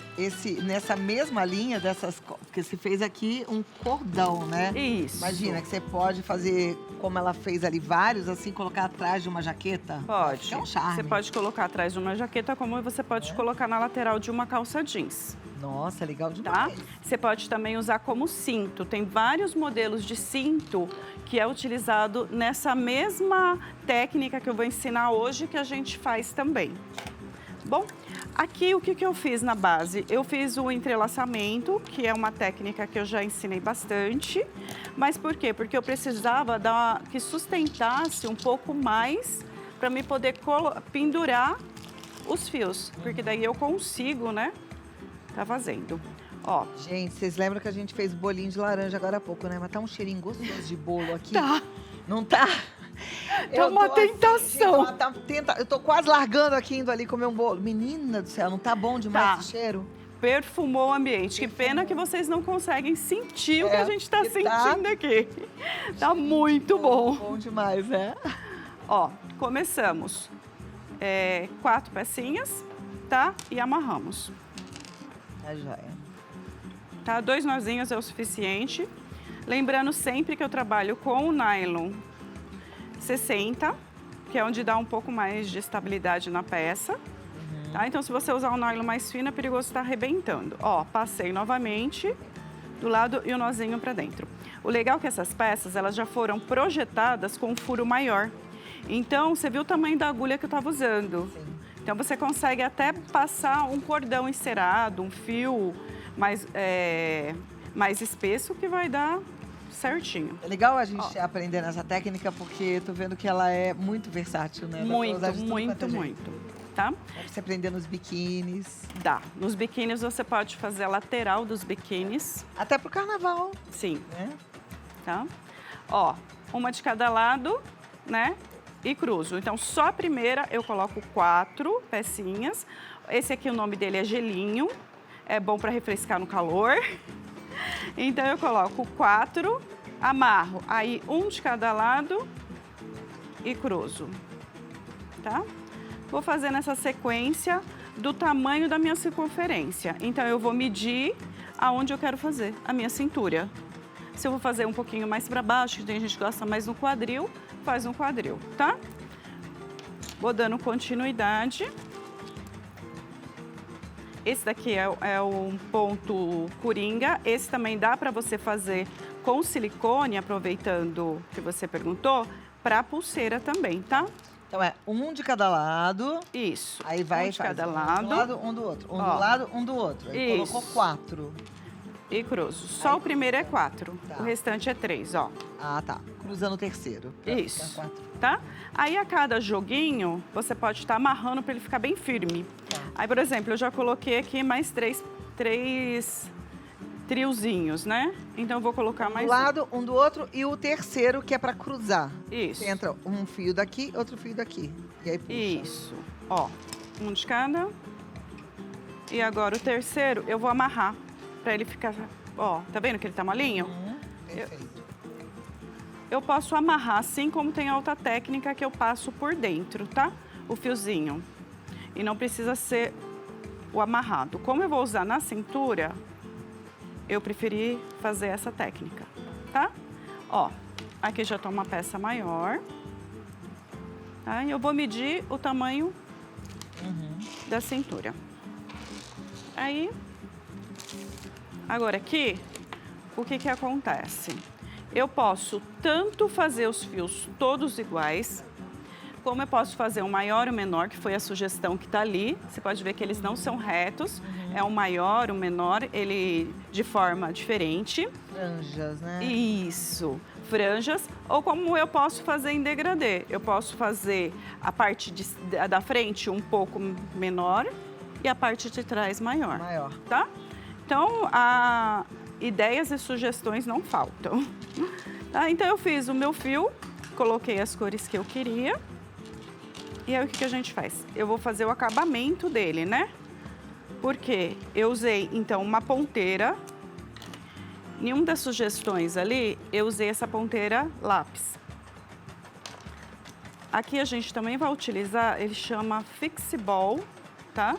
nessa mesma linha dessas... Porque você fez aqui um cordão, né? Isso. Imagina que você pode fazer, como ela fez ali, vários, assim, colocar atrás de uma jaqueta. Pode. É um charme. Você pode colocar atrás de uma jaqueta, como você pode colocar na lateral de uma calça jeans. Nossa, legal Tá? demais. Você pode também usar como cinto. Tem vários modelos de cinto que é utilizado nessa mesma técnica que eu vou ensinar hoje, que a gente faz também. Bom, aqui o que eu fiz na base? Eu fiz o entrelaçamento, que é uma técnica que eu já ensinei bastante. Mas por quê? Porque eu precisava que sustentasse um pouco mais para me poder pendurar os fios. Porque daí eu consigo, né? Tá fazendo. Ó. Gente, vocês lembram que a gente fez bolinho de laranja agora há pouco, né? Mas tá um cheirinho gostoso de bolo aqui. Tá. Não tá? É uma tentação. Assim, gente, eu tô quase largando aqui, indo ali comer um bolo. Menina do céu, não tá bom demais esse cheiro? Perfumou o ambiente. Que pena que vocês não conseguem sentir o que a gente tá sentindo aqui. Tá muito bom. Bom demais, né? Ó, começamos. 4 pecinhas, tá? E amarramos. Tá joia. Tá? 2 nozinhos é o suficiente. Lembrando sempre que eu trabalho com o nylon 60, que é onde dá um pouco mais de estabilidade na peça. Tá? Então, se você usar um nylon mais fino, é perigoso estar arrebentando. Ó, passei novamente do lado e o nozinho para dentro. O legal é que essas peças, elas já foram projetadas com um furo maior. Então, você viu o tamanho da agulha que eu estava usando. Sim. Então, você consegue até passar um cordão encerado, um fio mais espesso, que vai dar certinho. É legal a gente aprender nessa técnica, porque eu tô vendo que ela é muito versátil, né? Muito. Tá? Dá pra você aprender nos biquínis. Dá. Nos biquínis você pode fazer a lateral dos biquínis. Até pro carnaval. Sim. Né? Tá? Ó, uma de cada lado, né? E cruzo. Então, só a primeira eu coloco 4 pecinhas. Esse aqui, o nome dele é gelinho. É bom para refrescar no calor. Então, eu coloco 4, amarro. Aí, um de cada lado e cruzo. Tá? Vou fazer nessa sequência do tamanho da minha circunferência. Então, eu vou medir aonde eu quero fazer a minha cintura. Se eu vou fazer um pouquinho mais para baixo, que tem gente que gosta mais no quadril, faz um quadril, tá? Vou dando continuidade. Esse daqui é um ponto coringa. Esse também dá para você fazer com silicone, aproveitando que você perguntou, para pulseira também, tá? Então é um de cada lado. Isso. Aí vai um de cada lado. Um do outro. Um do lado, um do outro. Aí colocou 4. E cruzo. Só o primeiro é 4. Tá. O restante é 3, ó. Ah, tá. Cruzando o terceiro. Isso. Tá? Aí a cada joguinho, você pode estar amarrando para ele ficar bem firme. Tá. Aí, por exemplo, eu já coloquei aqui mais 3 triozinhos, né? Então eu vou colocar mais um do lado, um do outro e o terceiro que é para cruzar. Isso. Entra um fio daqui, outro fio daqui. E aí puxa. Isso. Ó, um de cada. E agora o terceiro eu vou amarrar para ele ficar, ó, tá vendo que ele tá molinho? Perfeito. Eu posso amarrar assim como tem a outra técnica que eu passo por dentro, tá? O fiozinho. E não precisa ser o amarrado. Como eu vou usar na cintura, eu preferi fazer essa técnica, tá? Ó, aqui já tá uma peça maior. Tá? E eu vou medir o tamanho da cintura. Aí, agora aqui, o que acontece? Eu posso tanto fazer os fios todos iguais, como eu posso fazer um maior ou menor, que foi a sugestão que está ali. Você pode ver que eles não são retos. É um maior, um menor, ele de forma diferente. Franjas, né? Isso, franjas. Ou como eu posso fazer em degradê. Eu posso fazer a parte da frente um pouco menor e a parte de trás maior. Maior. Tá? Então, ideias e sugestões não faltam. Tá? Então, eu fiz o meu fio, coloquei as cores que eu queria. E aí, o que a gente faz? Eu vou fazer o acabamento dele, né? Porque eu usei, então, uma ponteira. Em uma das sugestões ali, eu usei essa ponteira lápis. Aqui a gente também vai utilizar, ele chama Fixiball, tá?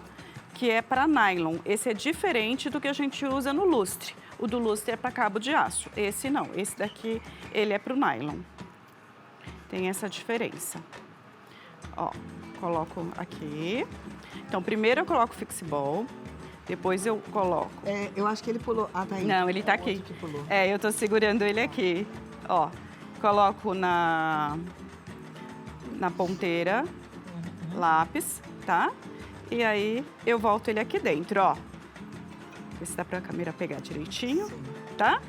Que é para nylon. Esse é diferente do que a gente usa no lustre. O do lustre é para cabo de aço. Esse não, esse daqui, ele é para o nylon. Tem essa diferença. Ó, coloco aqui. Então, primeiro eu coloco o Fixiball. Depois eu coloco... eu acho que ele pulou. Ah, tá aí. Não, ele tá aqui. Que pulou. Eu tô segurando ele aqui. Ó, coloco na ponteira, lápis, tá? E aí eu volto ele aqui dentro, ó. Ver se dá pra câmera pegar direitinho, tá?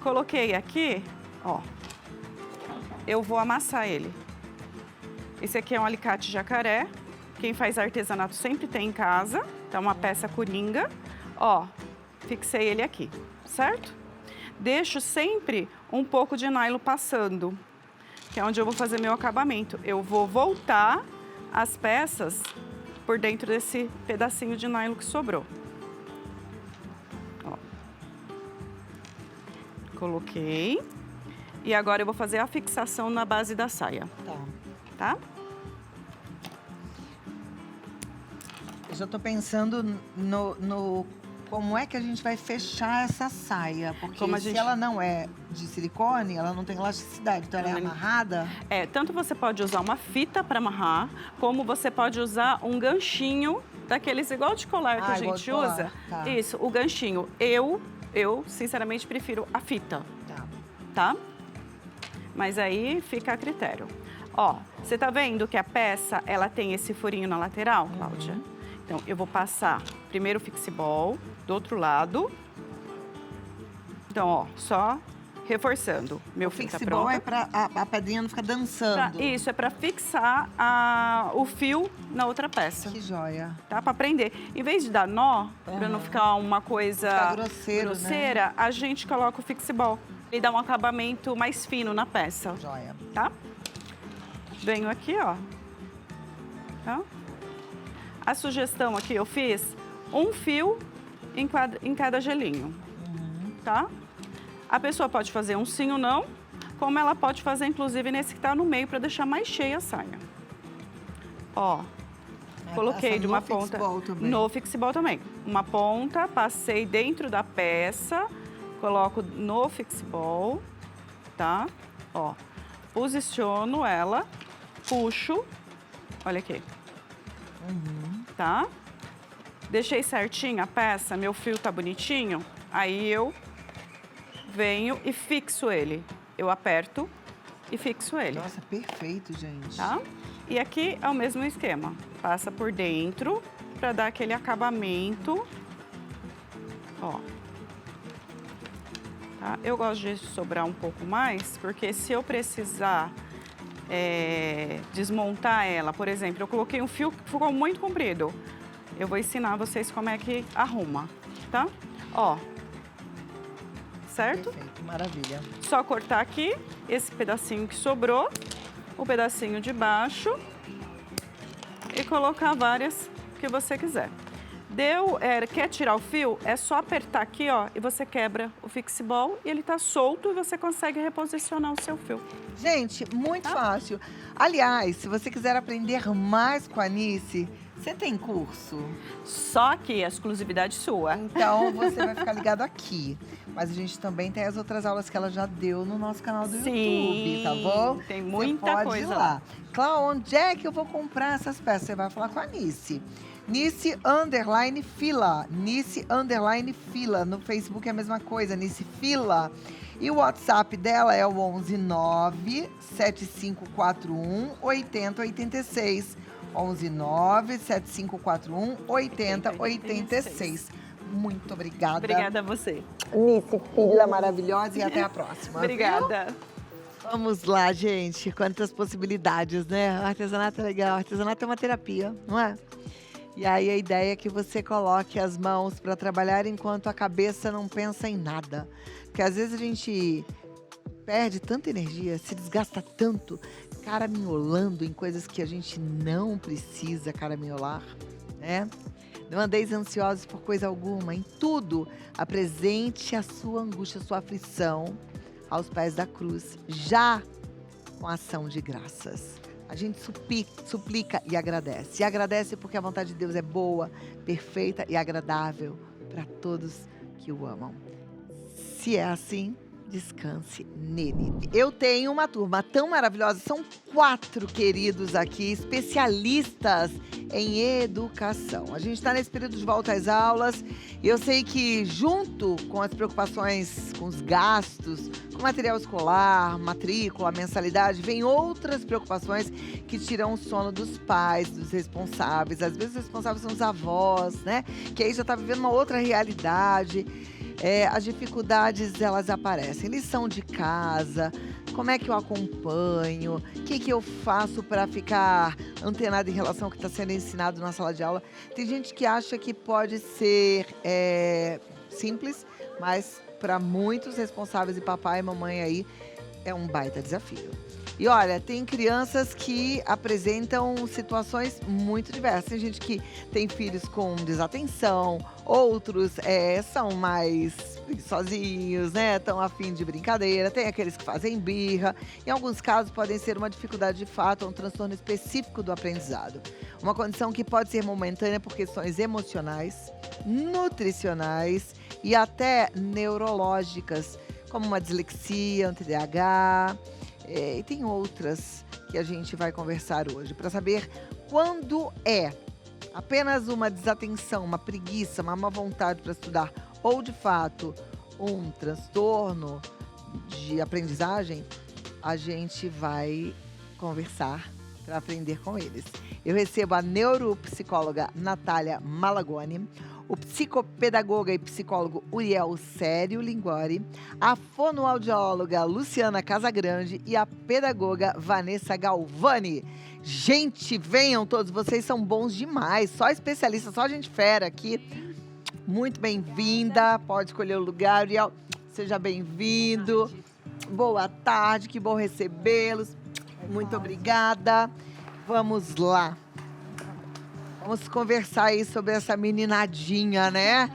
Coloquei aqui, ó. Eu vou amassar ele. Esse aqui é um alicate jacaré. Quem faz artesanato sempre tem em casa. Tá uma peça coringa. Ó, fixei ele aqui, certo? Deixo sempre um pouco de nylon passando, que é onde eu vou fazer meu acabamento. Eu vou voltar as peças por dentro desse pedacinho de nylon que sobrou. Ó. Coloquei. E agora eu vou fazer a fixação na base da saia. Tá? Eu já tô pensando no como é que a gente vai fechar essa saia. Porque se ela não é de silicone, ela não tem elasticidade. Então, ela é amarrada. Tanto você pode usar uma fita para amarrar, como você pode usar um ganchinho daqueles igual de colar que a gente usa. Tá. Isso, o ganchinho. Eu, sinceramente, prefiro a fita. Tá? Mas aí fica a critério. Ó, você tá vendo que a peça, ela tem esse furinho na lateral, Cláudia? Então, eu vou passar primeiro o Fixiball do outro lado. Então, ó, só reforçando. Meu fio tá pronto. Fixiball é pra a pedrinha não ficar dançando. Isso, é pra fixar o fio na outra peça. Que joia. Tá? Pra prender. Em vez de dar nó, pra não ficar uma coisa grosseira, a gente coloca o Fixiball. Ele dá um acabamento mais fino na peça. Joia. Tá? Venho aqui, ó. Tá? A sugestão aqui eu fiz um fio em cada gelinho, tá? A pessoa pode fazer um sim ou não, como ela pode fazer, inclusive, nesse que tá no meio, para deixar mais cheia a saia. Ó, coloquei de uma ponta no Fixiball também. Uma ponta, passei dentro da peça, coloco no Fixiball, tá? Ó, posiciono ela, puxo, olha aqui. Tá? Deixei certinho a peça, meu fio tá bonitinho, aí eu venho e fixo ele. Eu aperto e fixo ele. Nossa, perfeito, gente. Tá? E aqui é o mesmo esquema. Passa por dentro para dar aquele acabamento. Ó. Tá? Eu gosto de sobrar um pouco mais, porque se eu precisar desmontar ela, por exemplo, eu coloquei um fio que ficou muito comprido. Eu vou ensinar vocês como é que arruma, tá? Ó, certo? Perfeito, maravilha. Só cortar aqui esse pedacinho que sobrou, o pedacinho de baixo e colocar várias que você quiser. Quer tirar o fio? É só apertar aqui, ó, e você quebra o Fixiball e ele tá solto e você consegue reposicionar o seu fio. Gente, muito fácil. Aliás, se você quiser aprender mais com a Anice, você tem curso? Só aqui, a exclusividade sua. Então, você vai ficar ligado aqui. Mas a gente também tem as outras aulas que ela já deu no nosso canal do YouTube, tá bom? Tem muita você pode coisa ir lá. Clá, onde é que eu vou comprar essas peças? Você vai falar com a Anice. Nice_Fila. Nice_Fila. No Facebook é a mesma coisa, Nice Fila. E o WhatsApp dela é o 119 7541 8086. 119 7541 8086. Muito obrigada. Obrigada a você. Nice Fila maravilhosa e até a próxima. Obrigada. Viu? Vamos lá, gente. Quantas possibilidades, né? O artesanato é legal. O artesanato é uma terapia, não é? E aí a ideia é que você coloque as mãos para trabalhar enquanto a cabeça não pensa em nada. Porque às vezes a gente perde tanta energia, se desgasta tanto, caraminholando em coisas que a gente não precisa caraminholar, né? Não andeis ansiosos por coisa alguma, em tudo apresente a sua angústia, a sua aflição aos pés da cruz, já com ação de graças. A gente suplica e agradece. E agradece porque a vontade de Deus é boa, perfeita e agradável para todos que o amam. Se é assim, descanse nele. Eu tenho uma turma tão maravilhosa, são 4 queridos aqui, especialistas em educação. A gente está nesse período de volta às aulas e eu sei que junto com as preocupações com os gastos, com material escolar, matrícula, mensalidade, vem outras preocupações que tiram o sono dos pais, dos responsáveis. Às vezes os responsáveis são os avós, né? Que aí já está vivendo uma outra realidade. As dificuldades, elas aparecem. Lição de casa, como é que eu acompanho, o que eu faço para ficar antenado em relação ao que está sendo ensinado na sala de aula. Tem gente que acha que pode ser simples, mas para muitos responsáveis e papai e mamãe aí é um baita desafio. E olha, tem crianças que apresentam situações muito diversas. Tem gente que tem filhos com desatenção, outros são mais sozinhos, né? Estão afim de brincadeira, tem aqueles que fazem birra. Em alguns casos podem ser uma dificuldade de fato ou um transtorno específico do aprendizado. Uma condição que pode ser momentânea por questões emocionais, nutricionais e até neurológicas, como uma dislexia, um TDAH. E tem outras que a gente vai conversar hoje para saber quando é apenas uma desatenção, uma preguiça, uma má vontade para estudar ou, de fato, um transtorno de aprendizagem. A gente vai conversar para aprender com eles. Eu recebo a neuropsicóloga Natália Malagoni, o psicopedagoga e psicólogo Uriel Sério Lingori, a fonoaudióloga Luciana Casagrande e a pedagoga Vanessa Galvani. Gente, venham todos, vocês são bons demais, só especialistas, só gente fera aqui. Muito bem-vinda, pode escolher o lugar, Uriel, seja bem-vindo. Boa tarde, que bom recebê-los. Muito obrigada. Vamos lá. Vamos conversar aí sobre essa meninadinha, né?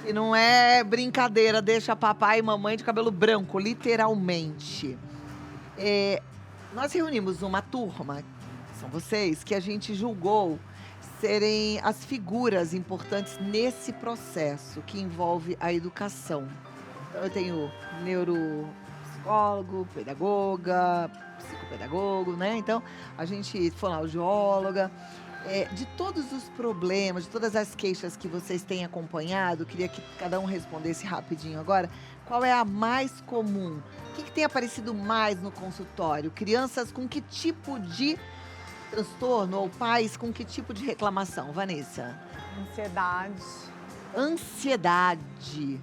Que não é brincadeira, deixa papai e mamãe de cabelo branco, literalmente. Nós reunimos uma turma, são vocês, que a gente julgou serem as figuras importantes nesse processo que envolve a educação. Então, eu tenho neuropsicólogo, pedagoga, psicopedagogo, né? Então, a gente fonoaudióloga. De todos os problemas, de todas as queixas que vocês têm acompanhado, queria que cada um respondesse rapidinho agora. Qual é a mais comum? O que tem aparecido mais no consultório? Crianças com que tipo de transtorno ou pais com que tipo de reclamação? Vanessa? Ansiedade. Ansiedade.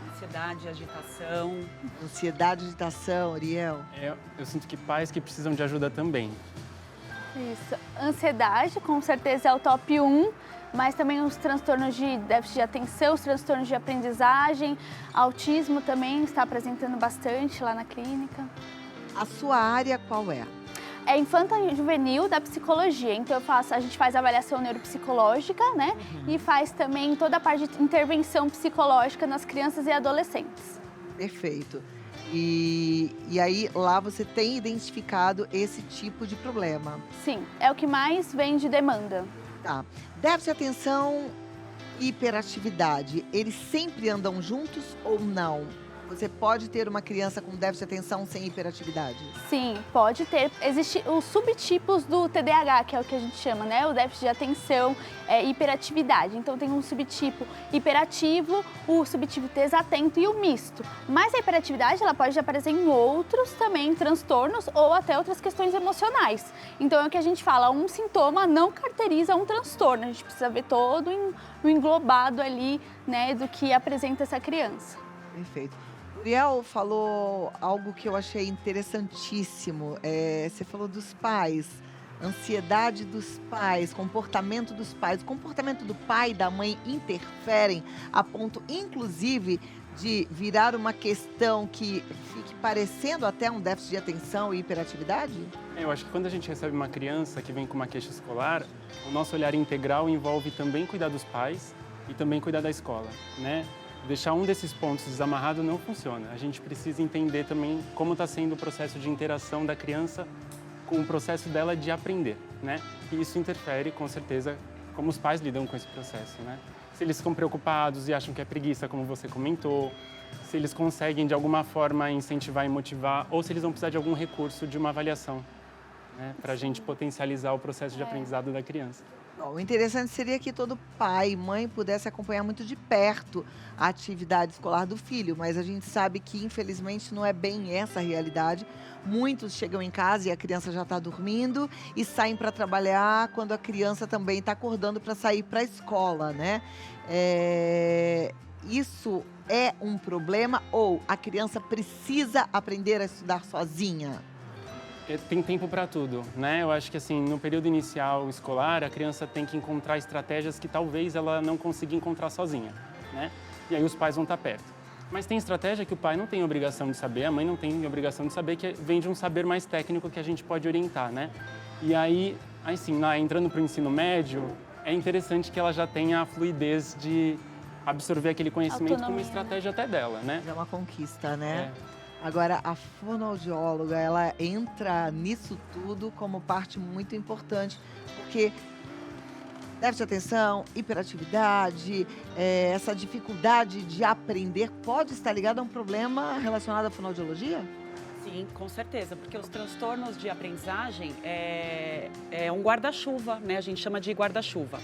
Ansiedade, agitação. Ansiedade, agitação, Uriel? Eu sinto que pais que precisam de ajuda também. Isso. Ansiedade, com certeza, é o top 1, mas também os transtornos de déficit de atenção, os transtornos de aprendizagem, autismo também está apresentando bastante lá na clínica. A sua área qual é? É infanto-juvenil da psicologia, então a gente faz avaliação neuropsicológica, né? E faz também toda a parte de intervenção psicológica nas crianças e adolescentes. Perfeito. E aí, lá você tem identificado esse tipo de problema? Sim, é o que mais vem de demanda. Tá. Déficit de atenção e hiperatividade, eles sempre andam juntos ou não? Você pode ter uma criança com déficit de atenção sem hiperatividade? Sim, pode ter. Existem os subtipos do TDAH, que é o que a gente chama, né? O déficit de atenção e hiperatividade. Então, tem um subtipo hiperativo, o subtipo desatento e o misto. Mas a hiperatividade, ela pode aparecer em outros também transtornos ou até outras questões emocionais. Então, é o que a gente fala, um sintoma não caracteriza um transtorno. A gente precisa ver todo o englobado ali, né, do que apresenta essa criança. Perfeito. Uriel falou algo que eu achei interessantíssimo. Você falou dos pais. ansiedade dos pais, comportamento dos pais, o comportamento do pai e da mãe interferem a ponto, inclusive, de virar uma questão que fique parecendo até um déficit de atenção e hiperatividade? Eu acho que quando a gente recebe uma criança que vem com uma queixa escolar, o nosso olhar integral envolve também cuidar dos pais e também cuidar da escola, né? Deixar um desses pontos desamarrado não funciona. A gente precisa entender também como está sendo o processo de interação da criança com o processo dela de aprender, né? E isso interfere, com certeza, como os pais lidam com esse processo, né? Se eles ficam preocupados e acham que é preguiça, como você comentou, se eles conseguem, de alguma forma, incentivar e motivar, ou se eles vão precisar de algum recurso de uma avaliação, né? Para a gente potencializar o processo de aprendizado da criança. O interessante seria que todo pai e mãe pudesse acompanhar muito de perto a atividade escolar do filho, mas a gente sabe que, infelizmente, não é bem essa a realidade. Muitos chegam em casa e a criança já está dormindo e saem para trabalhar quando a criança também está acordando para sair para a escola, né? Isso é um problema ou a criança precisa aprender a estudar sozinha? Tem tempo para tudo, né? Eu acho que assim, no período inicial escolar, a criança tem que encontrar estratégias que talvez ela não consiga encontrar sozinha, né? E aí os pais vão estar perto. Mas tem estratégia que o pai não tem obrigação de saber, a mãe não tem obrigação de saber, que vem de um saber mais técnico que a gente pode orientar, né? E aí sim, entrando para o ensino médio, é interessante que ela já tenha a fluidez de absorver aquele conhecimento com uma estratégia até dela, né? É uma conquista, né? Agora, a fonoaudióloga, ela entra nisso tudo como parte muito importante, porque déficit de atenção, hiperatividade, essa dificuldade de aprender pode estar ligada a um problema relacionado à fonoaudiologia? Sim, com certeza, porque os transtornos de aprendizagem é um guarda-chuva, né? A gente chama de guarda-chuva.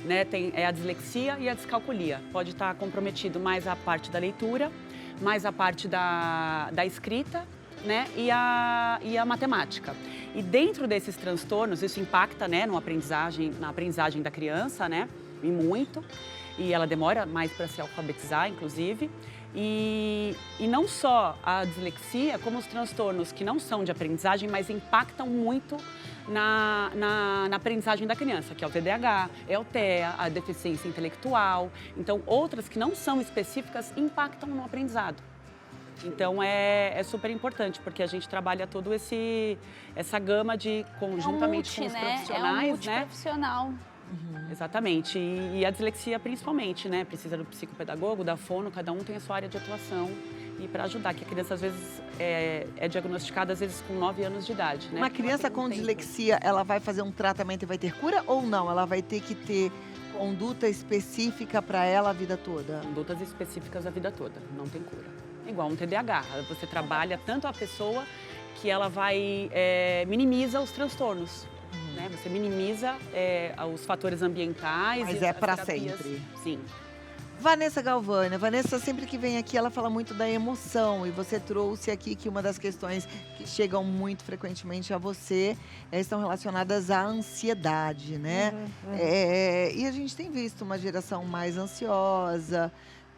Né? Tem a dislexia e a descalculia. Pode estar comprometido mais a parte da leitura, mais a parte da escrita, né? e a matemática. E dentro desses transtornos, isso impacta, né, na aprendizagem da criança, né? E muito. E ela demora mais para se alfabetizar, inclusive. E não só a dislexia, como os transtornos que não são de aprendizagem, mas impactam muito na aprendizagem da criança, que é o TDAH, é o TEA, a deficiência intelectual. Então, outras que não são específicas impactam no aprendizado. Então, é super importante, porque a gente trabalha todo essa gama de, conjuntamente com os profissionais, É um multiprofissional. Exatamente. E a dislexia, principalmente, né? Precisa do psicopedagogo, da fono, cada um tem a sua área de atuação. E para ajudar, que a criança, às vezes, é diagnosticada, às vezes, com 9 anos de idade, né? Uma criança com dislexia, ela vai fazer um tratamento e vai ter cura ou não? Ela vai ter que ter conduta específica para ela a vida toda? Condutas específicas a vida toda, não tem cura. Igual um TDAH, você trabalha tanto a pessoa que ela minimiza os transtornos. Né? Você minimiza os fatores ambientais. Mas é para sempre. Sim. Vanessa Galvani. Vanessa, sempre que vem aqui, ela fala muito da emoção. E você trouxe aqui que uma das questões que chegam muito frequentemente a você estão relacionadas à ansiedade, né? E a gente tem visto uma geração mais ansiosa,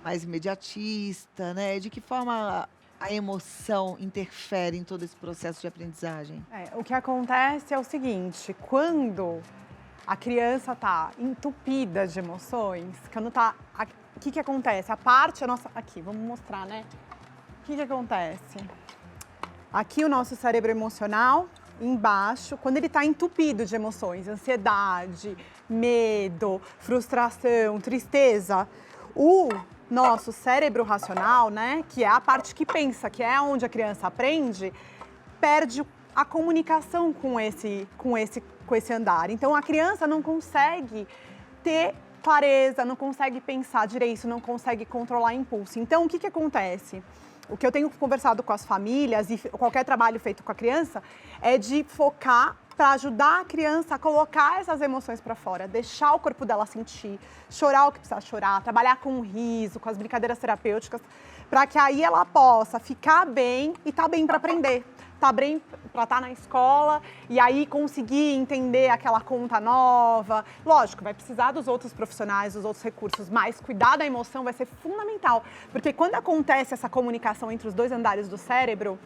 mais imediatista, né? De que forma a emoção interfere em todo esse processo de aprendizagem? O que acontece é o seguinte, quando a criança está entupida de emoções, quando está... O que acontece? Aqui, vamos mostrar, né? O que acontece? Aqui o nosso cérebro emocional, embaixo, quando ele está entupido de emoções, ansiedade, medo, frustração, tristeza, o nosso cérebro racional, né, que é a parte que pensa, que é onde a criança aprende, perde a comunicação com esse andar. Então, a criança não consegue ter clareza, não consegue pensar direito, não consegue controlar impulso. Então, o que acontece? O que eu tenho conversado com as famílias e qualquer trabalho feito com a criança é de focar para ajudar a criança a colocar essas emoções para fora, deixar o corpo dela sentir, chorar o que precisa chorar, trabalhar com o riso, com as brincadeiras terapêuticas, para que aí ela possa ficar bem e estar bem para aprender. Tá bem para estar na escola e aí conseguir entender aquela conta nova. Lógico, vai precisar dos outros profissionais, dos outros recursos, mas cuidar da emoção vai ser fundamental. Porque quando acontece essa comunicação entre os dois andares do cérebro,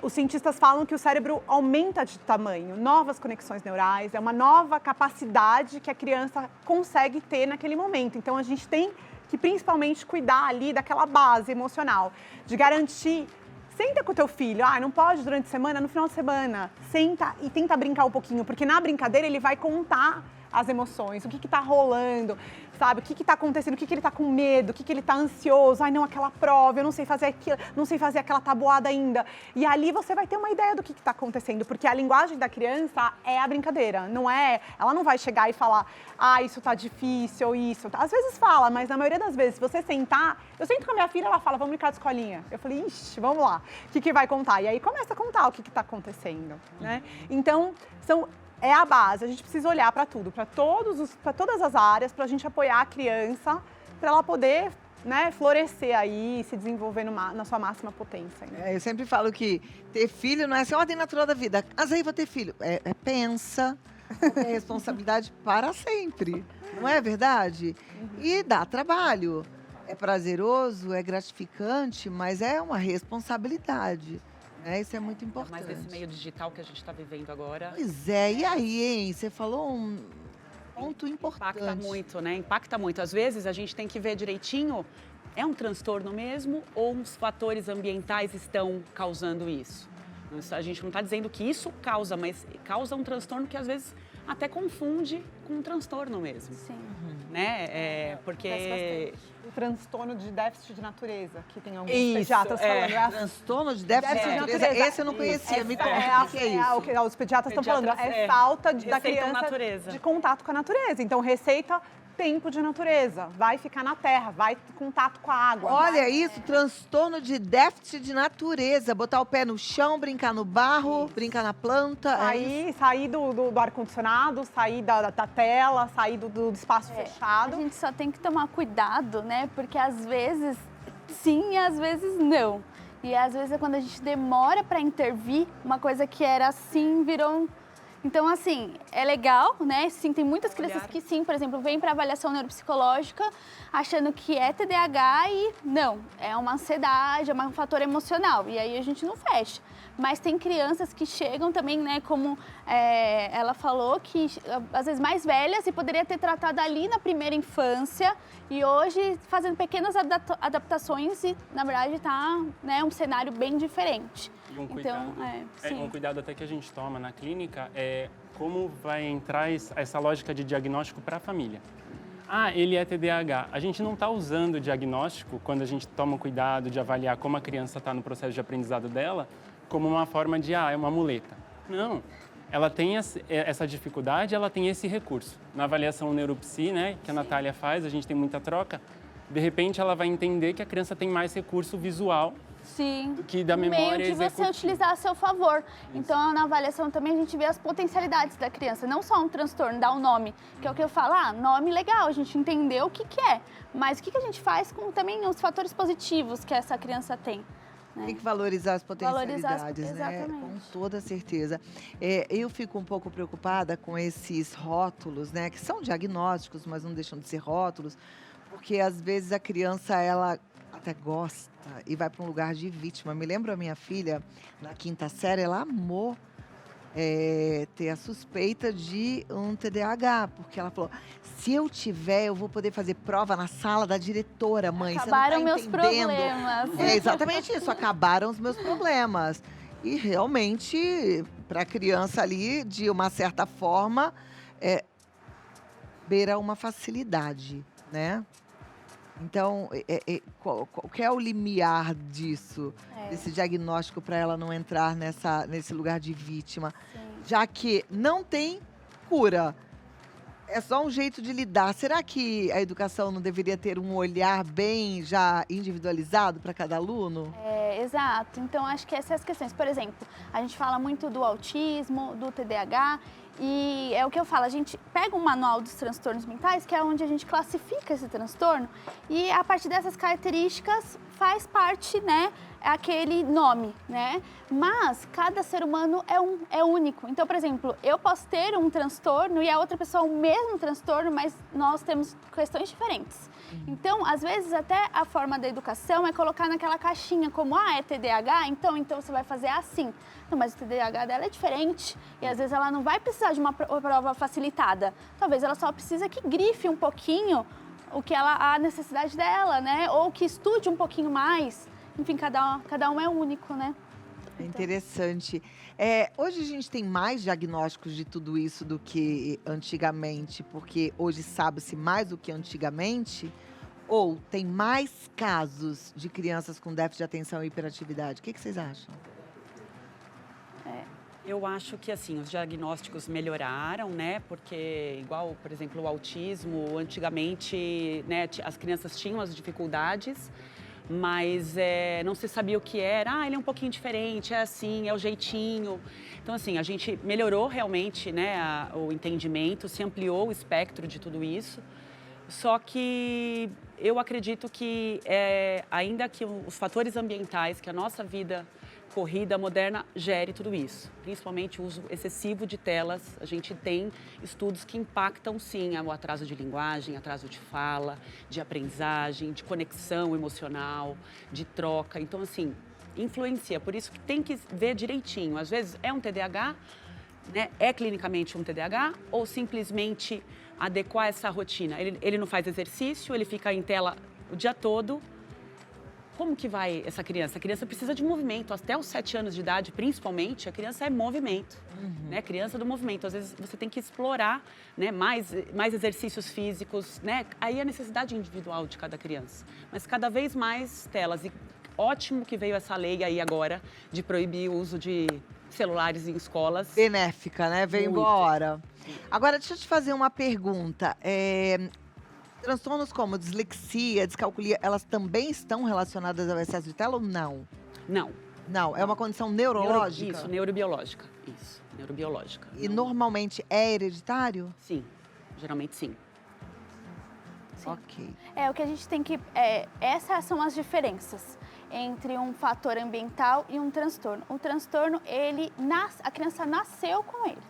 Os cientistas falam que o cérebro aumenta de tamanho, novas conexões neurais, é uma nova capacidade que a criança consegue ter naquele momento. Então, a gente tem que principalmente cuidar ali daquela base emocional, de garantir. Senta com o teu filho, não pode durante a semana, no final de semana, senta e tenta brincar um pouquinho, porque na brincadeira ele vai contar as emoções, o que está rolando, sabe? O que está acontecendo, o que ele está com medo, o que ele está ansioso. Ai, não, aquela prova, eu não sei fazer aquilo, não sei fazer aquela tabuada ainda. E ali você vai ter uma ideia do que está acontecendo, porque a linguagem da criança é a brincadeira, não é? Ela não vai chegar e falar, isso tá difícil, isso. Às vezes fala, mas na maioria das vezes, se você sentar, eu sento com a minha filha, ela fala, vamos brincar de escolinha. Eu falei, ixi, vamos lá, o que vai contar? E aí começa a contar o que está acontecendo, né? Então, é a base, a gente precisa olhar para tudo, para todas as áreas, para a gente apoiar a criança, para ela poder, né, florescer aí, se desenvolver na sua máxima potência. Né? Eu sempre falo que ter filho não é ser ordem natural da vida. Mas aí vou ter filho. Pensa, é responsabilidade para sempre. Não é verdade? E dá trabalho. É prazeroso, é gratificante, mas é uma responsabilidade. Isso é muito importante. Mas nesse meio digital que a gente está vivendo agora. Pois é, e aí, hein? Você falou um ponto importante. Impacta muito, né? Impacta muito. Às vezes a gente tem que ver direitinho, é um transtorno mesmo ou os fatores ambientais estão causando isso? A gente não está dizendo que isso causa, mas causa um transtorno que às vezes até confunde com um transtorno mesmo. Sim. Né? Porque o transtorno de déficit de natureza, que tem alguns isso, pediatras falando. Transtorno de déficit de natureza. Esse eu não conhecia. Me conta o que é isso. O que os pediatras estão falando é falta da criança natureza. de contato com a natureza. Então, receita tempo de natureza, vai ficar na terra, vai ter contato com a água. Olha isso, transtorno de déficit de natureza. Botar o pé no chão, brincar no barro, brincar na planta. Sair do ar-condicionado, sair da tela, sair do espaço fechado. A gente só tem que tomar cuidado, né? Porque às vezes sim e às vezes não. E às vezes é quando a gente demora para intervir, uma coisa que era assim virou... Então, assim, é legal, né? Sim, tem muitas crianças que sim, por exemplo, vêm para avaliação neuropsicológica achando que é TDAH e não, é uma ansiedade, é um fator emocional. E aí a gente não fecha. Mas tem crianças que chegam também, né, como ela falou, que às vezes mais velhas e poderia ter tratado ali na primeira infância e hoje fazendo pequenas adaptações e, na verdade, está, né, um cenário bem diferente. Um cuidado até que a gente toma na clínica é como vai entrar essa lógica de diagnóstico para a família. Ele é TDAH. A gente não está usando o diagnóstico, quando a gente toma o cuidado de avaliar como a criança está no processo de aprendizado dela, como uma forma de, é uma muleta. Não. Ela tem essa dificuldade, ela tem esse recurso. Na avaliação neuropsi, né, que a Natália faz, a gente tem muita troca, de repente ela vai entender que a criança tem mais recurso visual do que da memória executiva. Meio de você utilizar a seu favor. Isso. Então, na avaliação também a gente vê as potencialidades da criança, não só um transtorno, dar um nome, que é o que eu falo, nome legal, a gente entendeu o que é, mas o que a gente faz com também os fatores positivos que essa criança tem. Tem que valorizar as potencialidades, né? Com toda certeza. Eu fico um pouco preocupada com esses rótulos, né? Que são diagnósticos, mas não deixam de ser rótulos, porque às vezes a criança, ela até gosta e vai para um lugar de vítima. Me lembro a minha filha, na 5ª série, ela amou ter a suspeita de um TDAH, porque ela falou, se eu tiver, eu vou poder fazer prova na sala da diretora, mãe. Acabaram você não tá meus problemas. É exatamente isso, acabaram os meus problemas. E realmente, para a criança ali, de uma certa forma, beira uma facilidade, né? Então, qual que é o limiar disso, desse diagnóstico, para ela não entrar nesse lugar de vítima? Sim. Já que não tem cura, é só um jeito de lidar. Será que a educação não deveria ter um olhar bem já individualizado para cada aluno? Exato. Então, acho que essas questões, por exemplo, a gente fala muito do autismo, do TDAH, E é o que eu falo, a gente pega um manual dos transtornos mentais, que é onde a gente classifica esse transtorno, e a partir dessas características faz parte, né, aquele nome, né? Mas cada ser humano é único. Então, por exemplo, eu posso ter um transtorno e a outra pessoa o mesmo transtorno, mas nós temos questões diferentes. Então, às vezes, até a forma da educação é colocar naquela caixinha como, é TDAH, então você vai fazer assim. Não, mas o TDAH dela é diferente e às vezes ela não vai precisar de uma prova facilitada. Talvez ela só precisa que grife um pouquinho a necessidade dela, né? Ou que estude um pouquinho mais. Enfim, cada um é único, né? É interessante. Hoje a gente tem mais diagnósticos de tudo isso do que antigamente, porque hoje sabe-se mais do que antigamente, ou tem mais casos de crianças com déficit de atenção e hiperatividade? O que vocês acham? Eu acho que, assim, os diagnósticos melhoraram, né? Porque, igual, por exemplo, o autismo, antigamente, né, as crianças tinham as dificuldades, mas não se sabia o que era. Ele é um pouquinho diferente, é assim, é o jeitinho. Então, assim, a gente melhorou realmente, né, o entendimento, se ampliou o espectro de tudo isso. Só que eu acredito que, ainda que os fatores ambientais, que a nossa vida corrida moderna gere tudo isso, principalmente o uso excessivo de telas. A gente tem estudos que impactam, sim, o atraso de linguagem, atraso de fala, de aprendizagem, de conexão emocional, de troca. Então, assim, influencia. Por isso que tem que ver direitinho. Às vezes é um TDAH, né? É clinicamente um TDAH, ou simplesmente adequar essa rotina. Ele não faz exercício, ele fica em tela o dia todo. Como que vai essa criança? A criança precisa de movimento. Até os 7 anos de idade, principalmente, a criança é movimento. Né? Criança do movimento. Às vezes você tem que explorar, né, mais exercícios físicos. Né? Aí a necessidade individual de cada criança. Mas cada vez mais telas. E ótimo que veio essa lei aí agora de proibir o uso de celulares em escolas. Benéfica, né? Veio boa hora. Agora, deixa eu te fazer uma pergunta. Transtornos como dislexia, descalculia, elas também estão relacionadas ao excesso de tela ou não? Não. Não, é uma condição neurológica? Isso, neurobiológica. Isso, neurobiológica. E normalmente é hereditário? Sim, geralmente sim. Ok. O que a gente tem que... essas são as diferenças entre um fator ambiental e um transtorno. O transtorno, a criança nasceu com ele.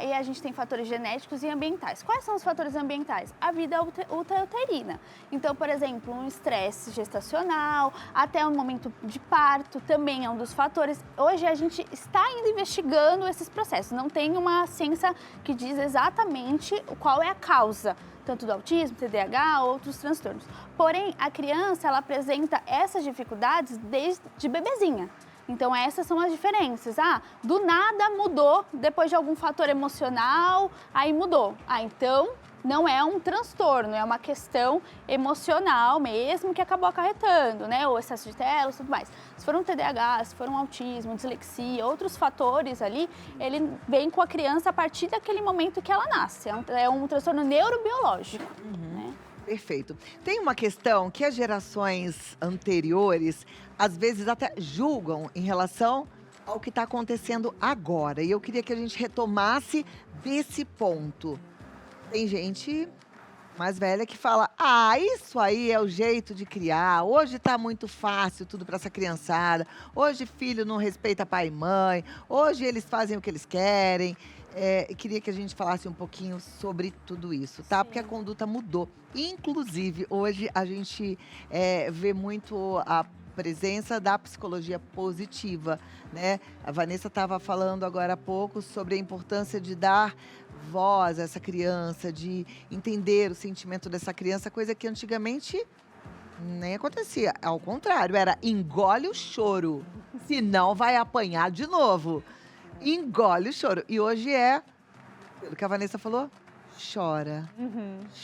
E a gente tem fatores genéticos e ambientais. Quais são os fatores ambientais? A vida intrauterina. Então, por exemplo, um estresse gestacional, até o momento de parto também é um dos fatores. Hoje a gente está ainda investigando esses processos. Não tem uma ciência que diz exatamente qual é a causa, tanto do autismo, TDAH, outros transtornos. Porém, a criança, ela apresenta essas dificuldades desde bebezinha. Então, essas são as diferenças. Do nada mudou, depois de algum fator emocional, aí mudou. Então, não é um transtorno, é uma questão emocional mesmo que acabou acarretando, né? O excesso de telas e tudo mais. Se for um TDAH, se for um autismo, dislexia, outros fatores ali, ele vem com a criança a partir daquele momento que ela nasce. É um transtorno neurobiológico, né? Perfeito. Tem uma questão que as gerações anteriores, às vezes, até julgam em relação ao que está acontecendo agora. E eu queria que a gente retomasse desse ponto. Tem gente mais velha que fala, isso aí é o jeito de criar. Hoje está muito fácil tudo para essa criançada. Hoje filho não respeita pai e mãe. Hoje eles fazem o que eles querem. Queria que a gente falasse um pouquinho sobre tudo isso, tá? Sim. Porque a conduta mudou. Inclusive, hoje a gente vê muito a presença da psicologia positiva, né? A Vanessa estava falando agora há pouco sobre a importância de dar voz a essa criança, de entender o sentimento dessa criança, coisa que antigamente nem acontecia. Ao contrário, era engole o choro, senão vai apanhar de novo. Engole o choro. E hoje pelo que a Vanessa falou, chora.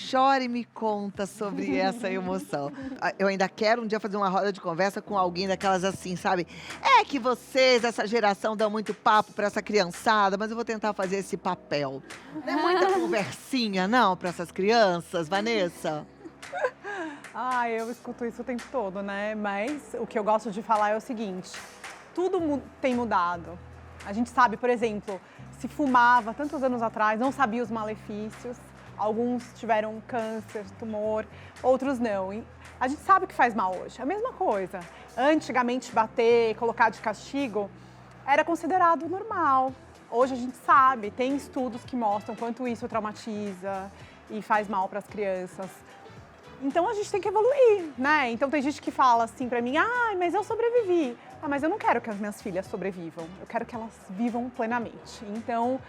Chora e me conta sobre essa emoção. Eu ainda quero um dia fazer uma roda de conversa com alguém daquelas assim, sabe? É que vocês, essa geração, dão muito papo para essa criançada, mas eu vou tentar fazer esse papel. Não é muita conversinha, não, para essas crianças, Vanessa? Eu escuto isso o tempo todo, né? Mas o que eu gosto de falar é o seguinte, tudo tem mudado. A gente sabe, por exemplo, se fumava tantos anos atrás, não sabia os malefícios. Alguns tiveram câncer, tumor, outros não. E a gente sabe que faz mal hoje. É a mesma coisa. Antigamente, bater, colocar de castigo, era considerado normal. Hoje a gente sabe, tem estudos que mostram quanto isso traumatiza e faz mal para as crianças. Então a gente tem que evoluir, né? Então tem gente que fala assim pra mim, mas eu sobrevivi. Mas eu não quero que as minhas filhas sobrevivam, eu quero que elas vivam plenamente. Então,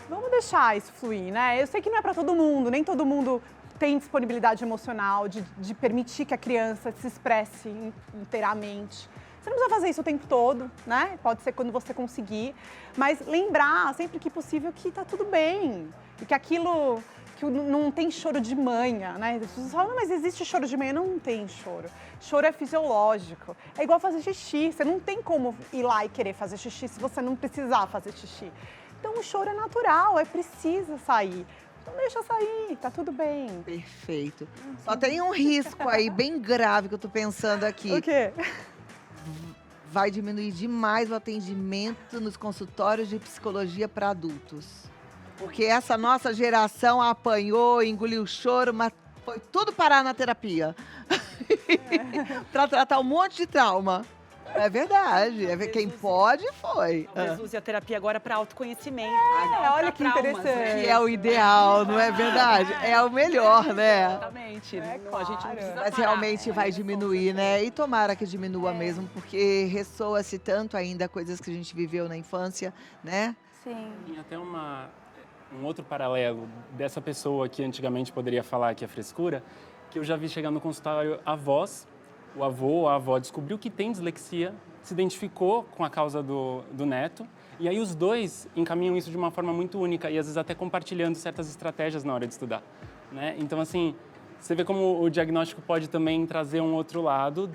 vamos deixar isso fluir, né? Eu sei que não é pra todo mundo, nem todo mundo tem disponibilidade emocional de permitir que a criança se expresse inteiramente. Você não precisa fazer isso o tempo todo, né? Pode ser quando você conseguir, mas lembrar sempre que possível que tá tudo bem e que aquilo... que não tem choro de manha, né? As pessoas falam, mas existe choro de manha? Não tem choro. Choro é fisiológico. É igual fazer xixi. Você não tem como ir lá e querer fazer xixi se você não precisar fazer xixi. Então o choro é natural, precisa sair. Então deixa sair, tá tudo bem. Perfeito. Só tem um risco aí bem grave que eu tô pensando aqui. O quê? Vai diminuir demais o atendimento nos consultórios de psicologia para adultos. Porque essa nossa geração apanhou, engoliu o choro, mas foi tudo parar na terapia. Para tratar um monte de trauma. É verdade. Quem pode, foi. Talvez use a terapia agora para autoconhecimento. Olha que interessante. Que é o ideal, não é verdade? É o melhor, né? Exatamente. A gente não precisa Mas realmente vai diminuir, né? E tomara que diminua mesmo, porque ressoa-se tanto ainda coisas que a gente viveu na infância, né? Sim. Tem até um outro paralelo dessa pessoa que antigamente poderia falar que é frescura, que eu já vi chegar no consultório avós, o avô ou a avó descobriu que tem dislexia, se identificou com a causa do neto, e aí os dois encaminham isso de uma forma muito única e às vezes até compartilhando certas estratégias na hora de estudar, né? Então, assim, você vê como o diagnóstico pode também trazer um outro lado,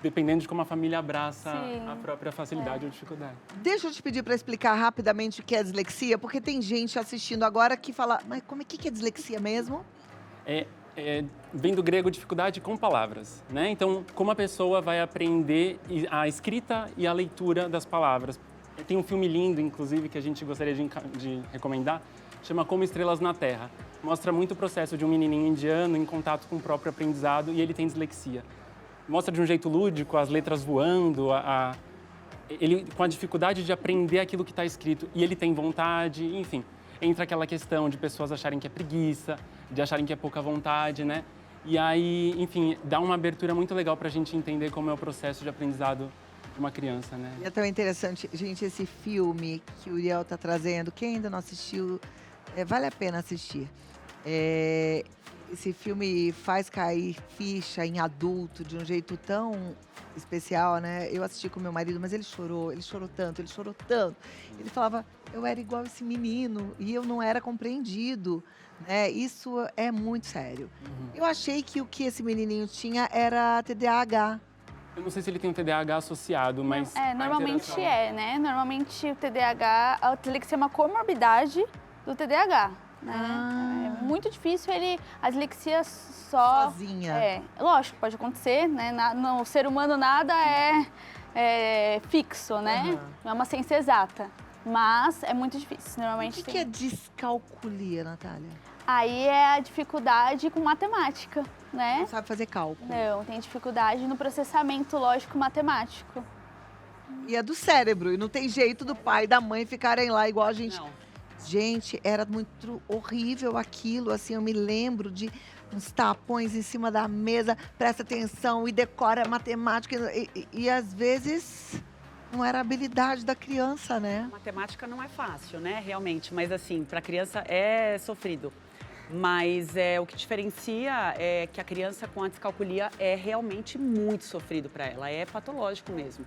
dependendo de como a família abraça a própria facilidade ou dificuldade. Deixa eu te pedir para explicar rapidamente o que é dislexia, porque tem gente assistindo agora que fala, mas que é dislexia mesmo? Vem do grego dificuldade com palavras, né? Então, como a pessoa vai aprender a escrita e a leitura das palavras. Tem um filme lindo, inclusive, que a gente gostaria de recomendar, chama Como Estrelas na Terra. Mostra muito o processo de um menininho indiano em contato com o próprio aprendizado e ele tem dislexia. Mostra de um jeito lúdico, as letras voando, ele com a dificuldade de aprender aquilo que está escrito e ele tem vontade, enfim. Entra aquela questão de pessoas acharem que é preguiça, de acharem que é pouca vontade, né? E aí, enfim, dá uma abertura muito legal para a gente entender como é o processo de aprendizado de uma criança, né? E é tão interessante, gente, esse filme que o Uriel está trazendo, quem ainda não assistiu, vale a pena assistir. Esse filme faz cair ficha em adulto de um jeito tão especial, né? Eu assisti com meu marido, mas ele chorou tanto. Ele falava, eu era igual esse menino e eu não era compreendido, né? Isso é muito sério. Eu achei que o que esse menininho tinha era TDAH. Eu não sei se ele tem um TDAH associado, mas... Normalmente né? Normalmente o TDAH, a dislexia é uma comorbidade do TDAH. Né? É muito difícil a dislexia sozinha. Lógico, pode acontecer, né? No ser humano nada é fixo, né? Não é uma ciência exata, mas é muito difícil. Normalmente o que é descalculia, Natália? Aí é a dificuldade com matemática, né? Não sabe fazer cálculo. Não, tem dificuldade no processamento lógico-matemático. E é do cérebro, e não tem jeito do pai e da mãe ficarem lá igual a gente... Não. Gente, era muito horrível aquilo, assim, eu me lembro de uns tapões em cima da mesa, presta atenção e decora matemática, e às vezes não era a habilidade da criança, né? Matemática não é fácil, né, realmente, mas assim, para a criança é sofrido. Mas o que diferencia é que a criança com a descalculia é realmente muito sofrido para ela, é patológico mesmo.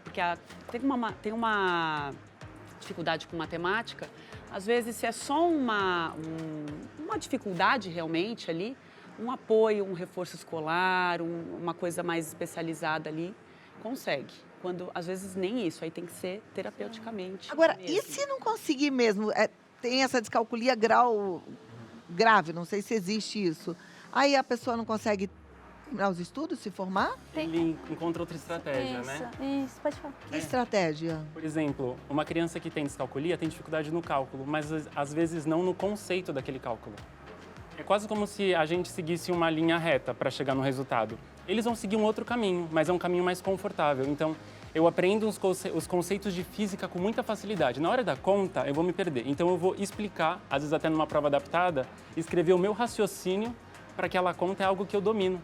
Porque tem uma dificuldade com matemática, às vezes se é só uma dificuldade realmente ali, um apoio, um reforço escolar, uma coisa mais especializada ali, consegue. Quando às vezes nem isso, aí tem que ser terapeuticamente. Agora, mesmo. e se não conseguir mesmo? Tem essa descalculia grau grave, não sei se existe isso. Aí a pessoa não consegue terminar os estudos, se formar? Ele encontra outra estratégia, né? Isso, pode falar. Que estratégia? Por exemplo, uma criança que tem descalculia tem dificuldade no cálculo, mas às vezes não no conceito daquele cálculo. É quase como se a gente seguisse uma linha reta para chegar no resultado. Eles vão seguir um outro caminho, mas é um caminho mais confortável. Então, eu aprendo os conceitos de física com muita facilidade. Na hora da conta, eu vou me perder. Então, eu vou explicar, às vezes até numa prova adaptada, escrever o meu raciocínio para que aquela conta é algo que eu domino.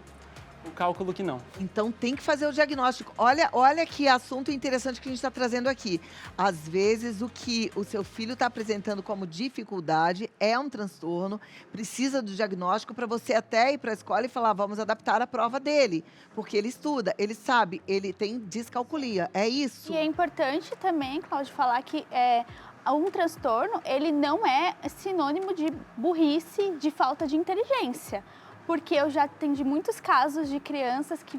O cálculo que não. Então tem que fazer o diagnóstico. Olha que assunto interessante que a gente está trazendo aqui. Às vezes o que o seu filho está apresentando como dificuldade é um transtorno, precisa do diagnóstico para você até ir para a escola e falar, vamos adaptar a prova dele. Porque ele estuda, ele sabe, ele tem descalculia. É isso. E é importante também, Cláudio, falar que um transtorno, ele não é sinônimo de burrice, de falta de inteligência. Porque eu já atendi muitos casos de crianças que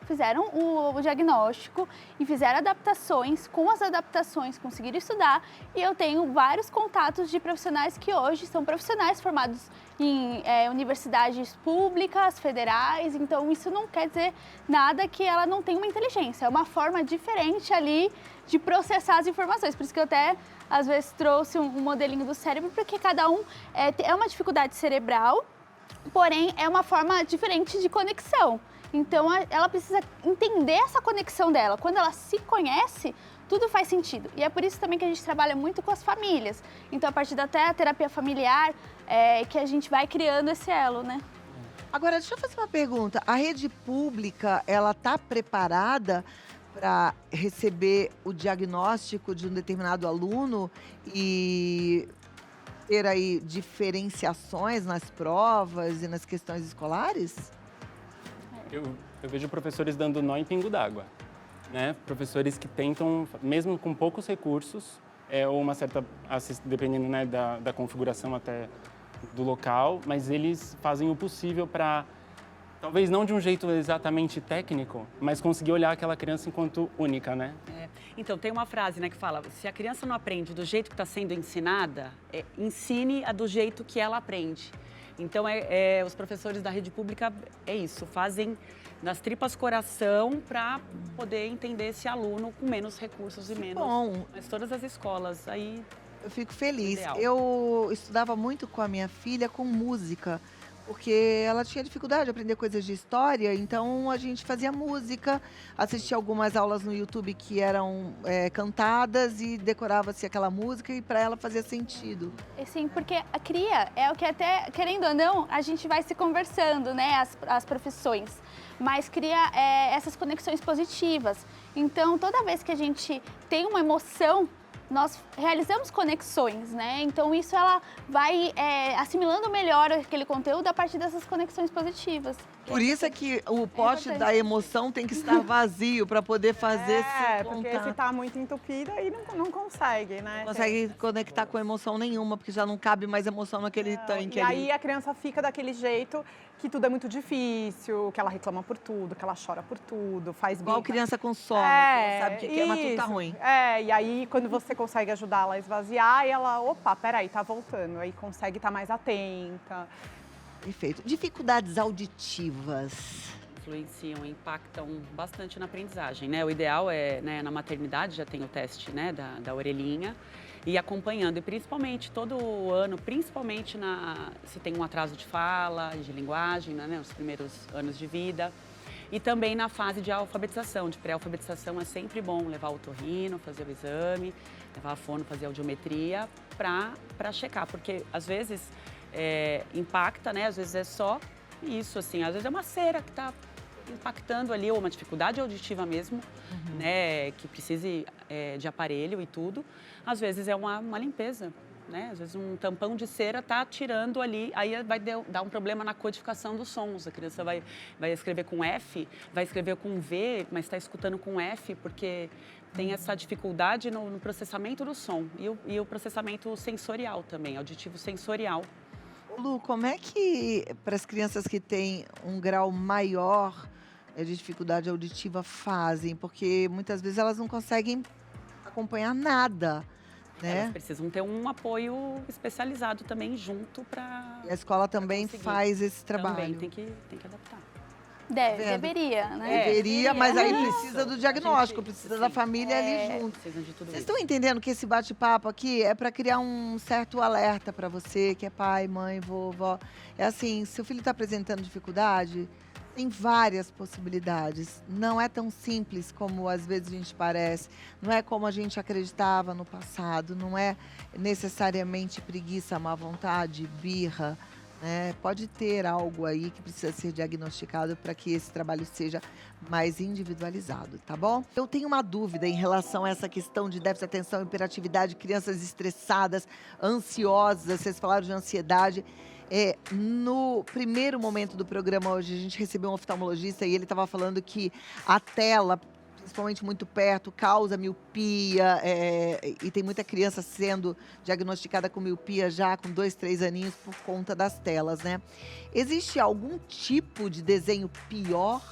fizeram o diagnóstico e fizeram adaptações, com as adaptações conseguiram estudar. E eu tenho vários contatos de profissionais que hoje são profissionais formados em universidades públicas, federais. Então isso não quer dizer nada que ela não tenha uma inteligência. É uma forma diferente ali de processar as informações. Por isso que eu até, às vezes, trouxe um modelinho do cérebro, porque cada um é uma dificuldade cerebral, porém, é uma forma diferente de conexão. Então, ela precisa entender essa conexão dela. Quando ela se conhece, tudo faz sentido. E é por isso também que a gente trabalha muito com as famílias. Então, a partir da terapia familiar, que a gente vai criando esse elo, né? Agora, deixa eu fazer uma pergunta. A rede pública, ela está preparada para receber o diagnóstico de um determinado aluno e ter aí diferenciações nas provas e nas questões escolares? Eu vejo professores dando nó em pingo d'água, né? Professores que tentam, mesmo com poucos recursos, ou uma certa, dependendo, né, da configuração até do local, mas eles fazem o possível para, talvez não de um jeito exatamente técnico, mas conseguir olhar aquela criança enquanto única, né? Então, tem uma frase, né, que fala, se a criança não aprende do jeito que está sendo ensinada, ensine-a do jeito que ela aprende. Então, os professores da rede pública, isso, fazem nas tripas coração para poder entender esse aluno com menos recursos e menos. Bom. Mas todas as escolas, aí... Eu fico feliz. Ideal. Eu estudava muito com a minha filha com música, porque ela tinha dificuldade de aprender coisas de história, então a gente fazia música, assistia algumas aulas no YouTube que eram cantadas e decorava-se aquela música e para ela fazia sentido. Sim, porque a cria é o que até, querendo ou não, a gente vai se conversando, né, as profissões, mas cria essas conexões positivas. Então, toda vez que a gente tem uma emoção, nós realizamos conexões, né? Então isso ela vai assimilando melhor aquele conteúdo a partir dessas conexões positivas. Por isso é que o pote da emoção tem que estar vazio para poder fazer porque se tá muito entupido aí não consegue, né? Não consegue conectar com emoção nenhuma, porque já não cabe mais emoção naquele tanque ali. E aí a criança fica daquele jeito que tudo é muito difícil, que ela reclama por tudo, que ela chora por tudo, faz igual birra. Criança com sono, sabe que quer, mas tudo tá ruim. E aí quando você consegue ajudá-la a esvaziar, ela, opa, peraí, tá voltando. Aí consegue estar mais atenta. Perfeito. Dificuldades auditivas. Influenciam, impactam bastante na aprendizagem, né? O ideal é, né, na maternidade já tem o teste, né, da orelhinha, e acompanhando, e principalmente todo ano, principalmente se tem um atraso de fala, de linguagem, né, nos primeiros anos de vida, e também na fase de alfabetização, de pré-alfabetização é sempre bom levar o otorrino, fazer o exame, levar a fono, fazer a audiometria para checar, porque às vezes impacta, né, às vezes é só isso, assim, às vezes é uma cera que está impactando ali, ou uma dificuldade auditiva mesmo, né, que precise de aparelho e tudo. Às vezes é uma limpeza, né? Às vezes um tampão de cera está tirando ali, aí vai dar um problema na codificação dos sons. A criança vai escrever com F, vai escrever com V, mas está escutando com F, porque tem essa dificuldade no processamento do som e o processamento sensorial também, auditivo sensorial. Lu, como é que para as crianças que têm um grau maior de dificuldade auditiva fazem? Porque muitas vezes elas não conseguem acompanhar nada, né? Elas precisam ter um apoio especializado também junto para... E a escola também faz esse trabalho. Também tem que adaptar. Deveria, né? Deveria, mas aí precisa do diagnóstico, precisa da família ali junto. Vocês estão entendendo que esse bate-papo aqui é para criar um certo alerta para você, que é pai, mãe, vovó. É assim, se o filho está apresentando dificuldade, tem várias possibilidades. Não é tão simples como às vezes a gente parece. Não é como a gente acreditava no passado. Não é necessariamente preguiça, má vontade, birra. Pode ter algo aí que precisa ser diagnosticado para que esse trabalho seja mais individualizado, tá bom? Eu tenho uma dúvida em relação a essa questão de déficit de atenção, hiperatividade, crianças estressadas, ansiosas, vocês falaram de ansiedade. No primeiro momento do programa hoje, a gente recebeu um oftalmologista e ele estava falando que a tela, principalmente muito perto, causa miopia, e tem muita criança sendo diagnosticada com miopia já com 2, 3 aninhos por conta das telas, né? Existe algum tipo de desenho pior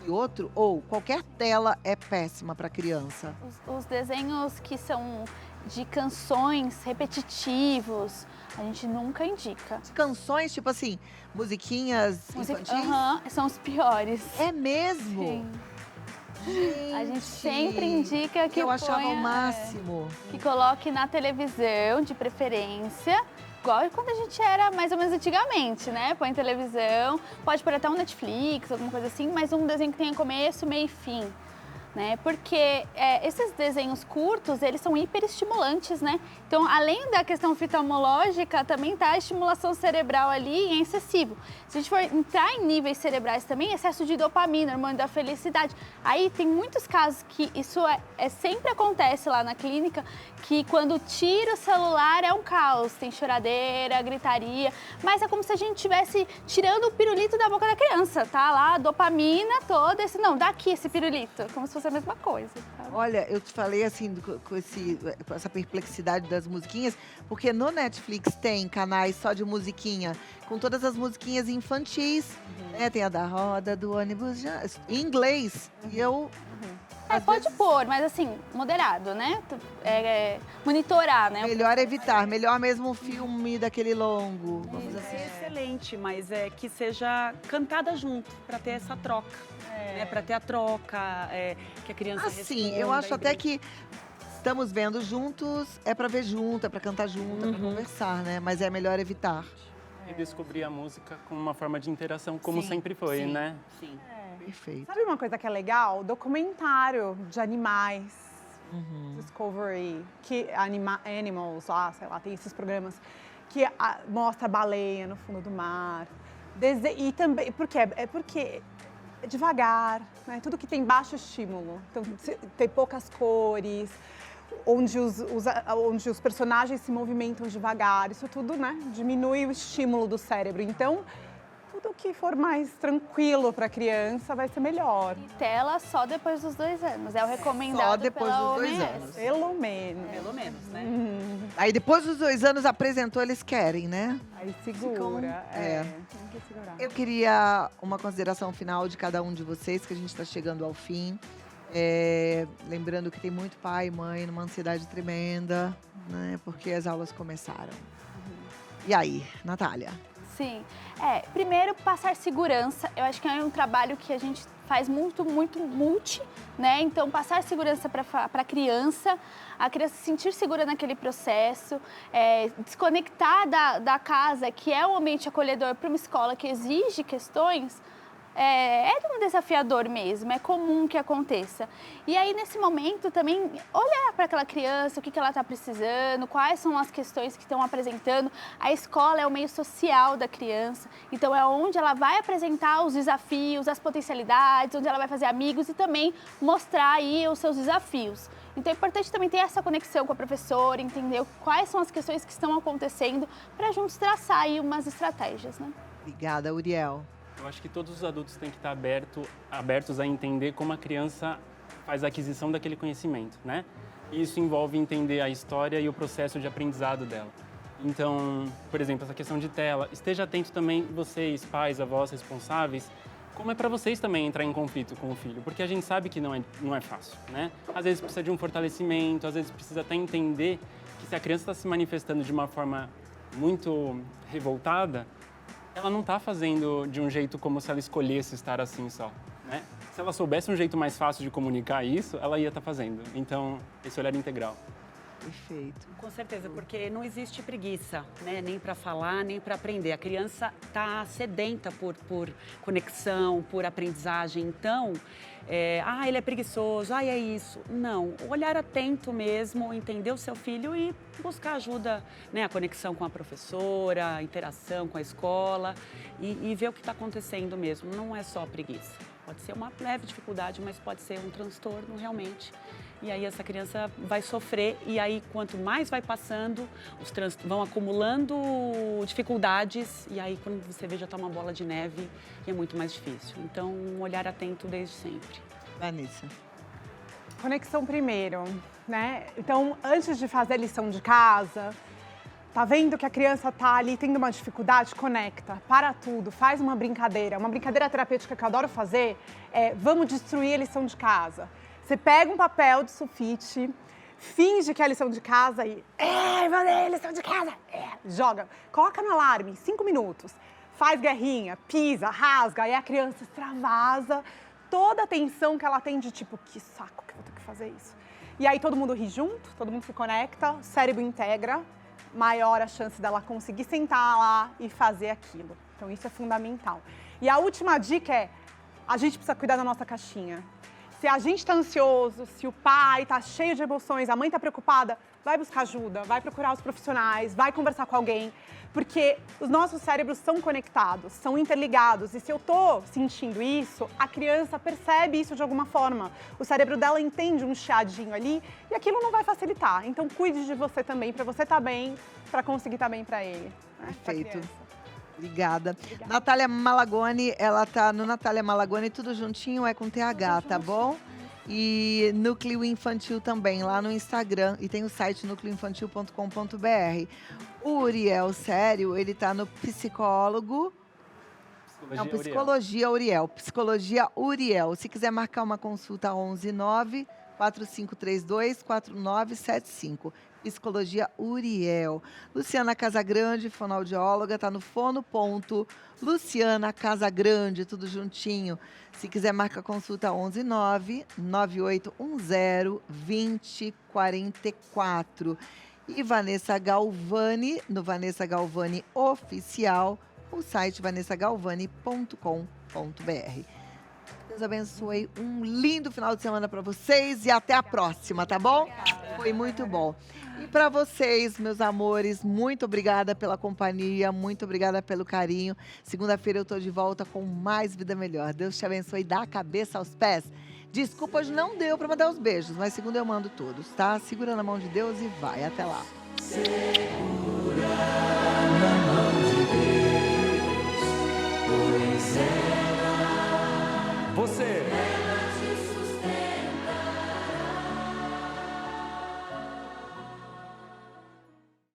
que outro? Ou qualquer tela é péssima para criança? Os desenhos que são de canções repetitivos, a gente nunca indica. Canções, tipo assim, musiquinhas infantis? São os piores. É mesmo? Sim. A gente sempre indica que eu achava o máximo. Que coloque na televisão, de preferência, igual quando a gente era mais ou menos antigamente, né? Põe televisão, pode pôr até um Netflix, alguma coisa assim, mas um desenho que tenha começo, meio e fim. Né? Porque esses desenhos curtos, eles são hiperestimulantes, né? Então, além da questão oftalmológica, também tá a estimulação cerebral ali em excessivo. Se a gente for entrar em níveis cerebrais também, excesso de dopamina, hormônio da felicidade. Aí tem muitos casos que isso sempre acontece lá na clínica, que quando tira o celular é um caos, tem choradeira, gritaria, mas é como se a gente estivesse tirando o pirulito da boca da criança, tá? Lá, a dopamina toda, não, dá aqui esse pirulito, como se fosse a mesma coisa. Sabe? Olha, eu te falei assim, com essa perplexidade das musiquinhas, porque no Netflix tem canais só de musiquinha, com todas as musiquinhas infantis, né? Tem a da roda do ônibus em inglês, e eu... pode pôr, mas assim, moderado, né? Monitorar, né? Melhor evitar, melhor mesmo um filme daquele longo. Vamos assim. Excelente, mas que seja cantada junto, para ter essa troca. Para ter a troca, que a criança Sim, eu acho até que estamos vendo juntos, é para ver junto, é para cantar junto, é para conversar, né? Mas é melhor evitar. E descobrir a música como uma forma de interação, como sempre foi, né? Sim. Perfeito. Sabe uma coisa que é legal? Documentário de animais, Discovery, Animals, sei lá, tem esses programas que mostra a baleia no fundo do mar. E também, porque é devagar, né? Tudo que tem baixo estímulo. Então, tem poucas cores, onde os personagens se movimentam devagar. Isso tudo, né, diminui o estímulo do cérebro. Então, tudo que for mais tranquilo para a criança vai ser melhor. E tela só depois dos 2 anos. É o recomendado só depois pela dos 2 OMS. anos. Pelo menos. Pelo menos, né? Aí depois dos 2 anos apresentou, eles querem, né? Aí segura. Tem que segurar. Eu queria uma consideração final de cada um de vocês, que a gente está chegando ao fim. Lembrando que tem muito pai e mãe numa ansiedade tremenda, né? Porque as aulas começaram. E aí, Natália? Sim. Primeiro, passar segurança. Eu acho que é um trabalho que a gente faz muito multi, né? Então, passar segurança para a criança se sentir segura naquele processo, desconectar da casa, que é um ambiente acolhedor, para uma escola que exige questões, é um desafiador mesmo, é comum que aconteça. E aí, nesse momento, também olhar para aquela criança, o que ela está precisando, quais são as questões que estão apresentando. A escola é o meio social da criança, então é onde ela vai apresentar os desafios, as potencialidades, onde ela vai fazer amigos e também mostrar aí os seus desafios. Então é importante também ter essa conexão com a professora, entender quais são as questões que estão acontecendo, para juntos traçar aí umas estratégias, né? Obrigada, Uriel. Eu acho que todos os adultos têm que estar abertos a entender como a criança faz a aquisição daquele conhecimento, né? E isso envolve entender a história e o processo de aprendizado dela. Então, por exemplo, essa questão de tela, esteja atento também vocês, pais, avós responsáveis, como é para vocês também entrar em conflito com o filho, porque a gente sabe que não é fácil, né? Às vezes precisa de um fortalecimento, às vezes precisa até entender que se a criança está se manifestando de uma forma muito revoltada, ela não está fazendo de um jeito como se ela escolhesse estar assim só, né? Se ela soubesse um jeito mais fácil de comunicar isso, ela ia estar fazendo. Então, esse olhar integral. Perfeito. Com certeza, porque não existe preguiça, né? Nem para falar, nem para aprender. A criança está sedenta por conexão, por aprendizagem. Então, ele é preguiçoso, é isso. Não, olhar atento mesmo, entender o seu filho e buscar ajuda, né? A conexão com a professora, a interação com a escola e ver o que está acontecendo mesmo. Não é só preguiça. Pode ser uma leve dificuldade, mas pode ser um transtorno realmente. E aí essa criança vai sofrer e aí quanto mais vai passando, vão acumulando dificuldades e aí quando você vê já está uma bola de neve e é muito mais difícil. Então, um olhar atento desde sempre. Vanessa. Conexão primeiro, né? Então, antes de fazer a lição de casa, tá vendo que a criança tá ali tendo uma dificuldade? Conecta, para tudo, faz uma brincadeira. Uma brincadeira terapêutica que eu adoro fazer é vamos destruir a lição de casa. Você pega um papel de sulfite, finge que é a lição de casa e... lição de casa! Joga, coloca no alarme, 5 minutos. Faz guerrinha, pisa, rasga, aí a criança extravasa toda a tensão que ela tem de tipo, que saco que eu vou ter que fazer isso. E aí todo mundo ri junto, todo mundo se conecta, o cérebro integra, maior a chance dela conseguir sentar lá e fazer aquilo. Então isso é fundamental. E a última dica é, a gente precisa cuidar da nossa caixinha. Se a gente está ansioso, se o pai está cheio de emoções, a mãe está preocupada, vai buscar ajuda, vai procurar os profissionais, vai conversar com alguém, porque os nossos cérebros são conectados, são interligados. E se eu estou sentindo isso, a criança percebe isso de alguma forma. O cérebro dela entende um chiadinho ali e aquilo não vai facilitar. Então, cuide de você também, para você estar bem, para conseguir estar bem para ele. Perfeito. Obrigada. Natália Malagoni, ela tá no Natália Malagoni, tudo juntinho, é com TH, tá bom? E Núcleo Infantil também, lá no Instagram. E tem o site núcleoinfantil.com.br. O Uriel Sério, ele tá no psicólogo... Psicologia Uriel. Psicologia Uriel. Se quiser marcar uma consulta, 11 4532 4975. Psicologia Uriel. Luciana Casagrande, fonoaudióloga, está no fono. Luciana Casagrande, tudo juntinho. Se quiser marcar consulta, 11 9810 2044. E Vanessa Galvani, no Vanessa Galvani Oficial, o site vanessagalvani.com.br. Deus abençoe, um lindo final de semana para vocês e até a próxima, tá bom? Foi muito bom. E para vocês, meus amores, muito obrigada pela companhia, muito obrigada pelo carinho. Segunda-feira eu tô de volta com mais Vida Melhor. Deus te abençoe da cabeça aos pés. Desculpa, hoje não deu para mandar os beijos, mas segunda eu mando todos, tá? Segura na mão de Deus e vai, até lá. Segura.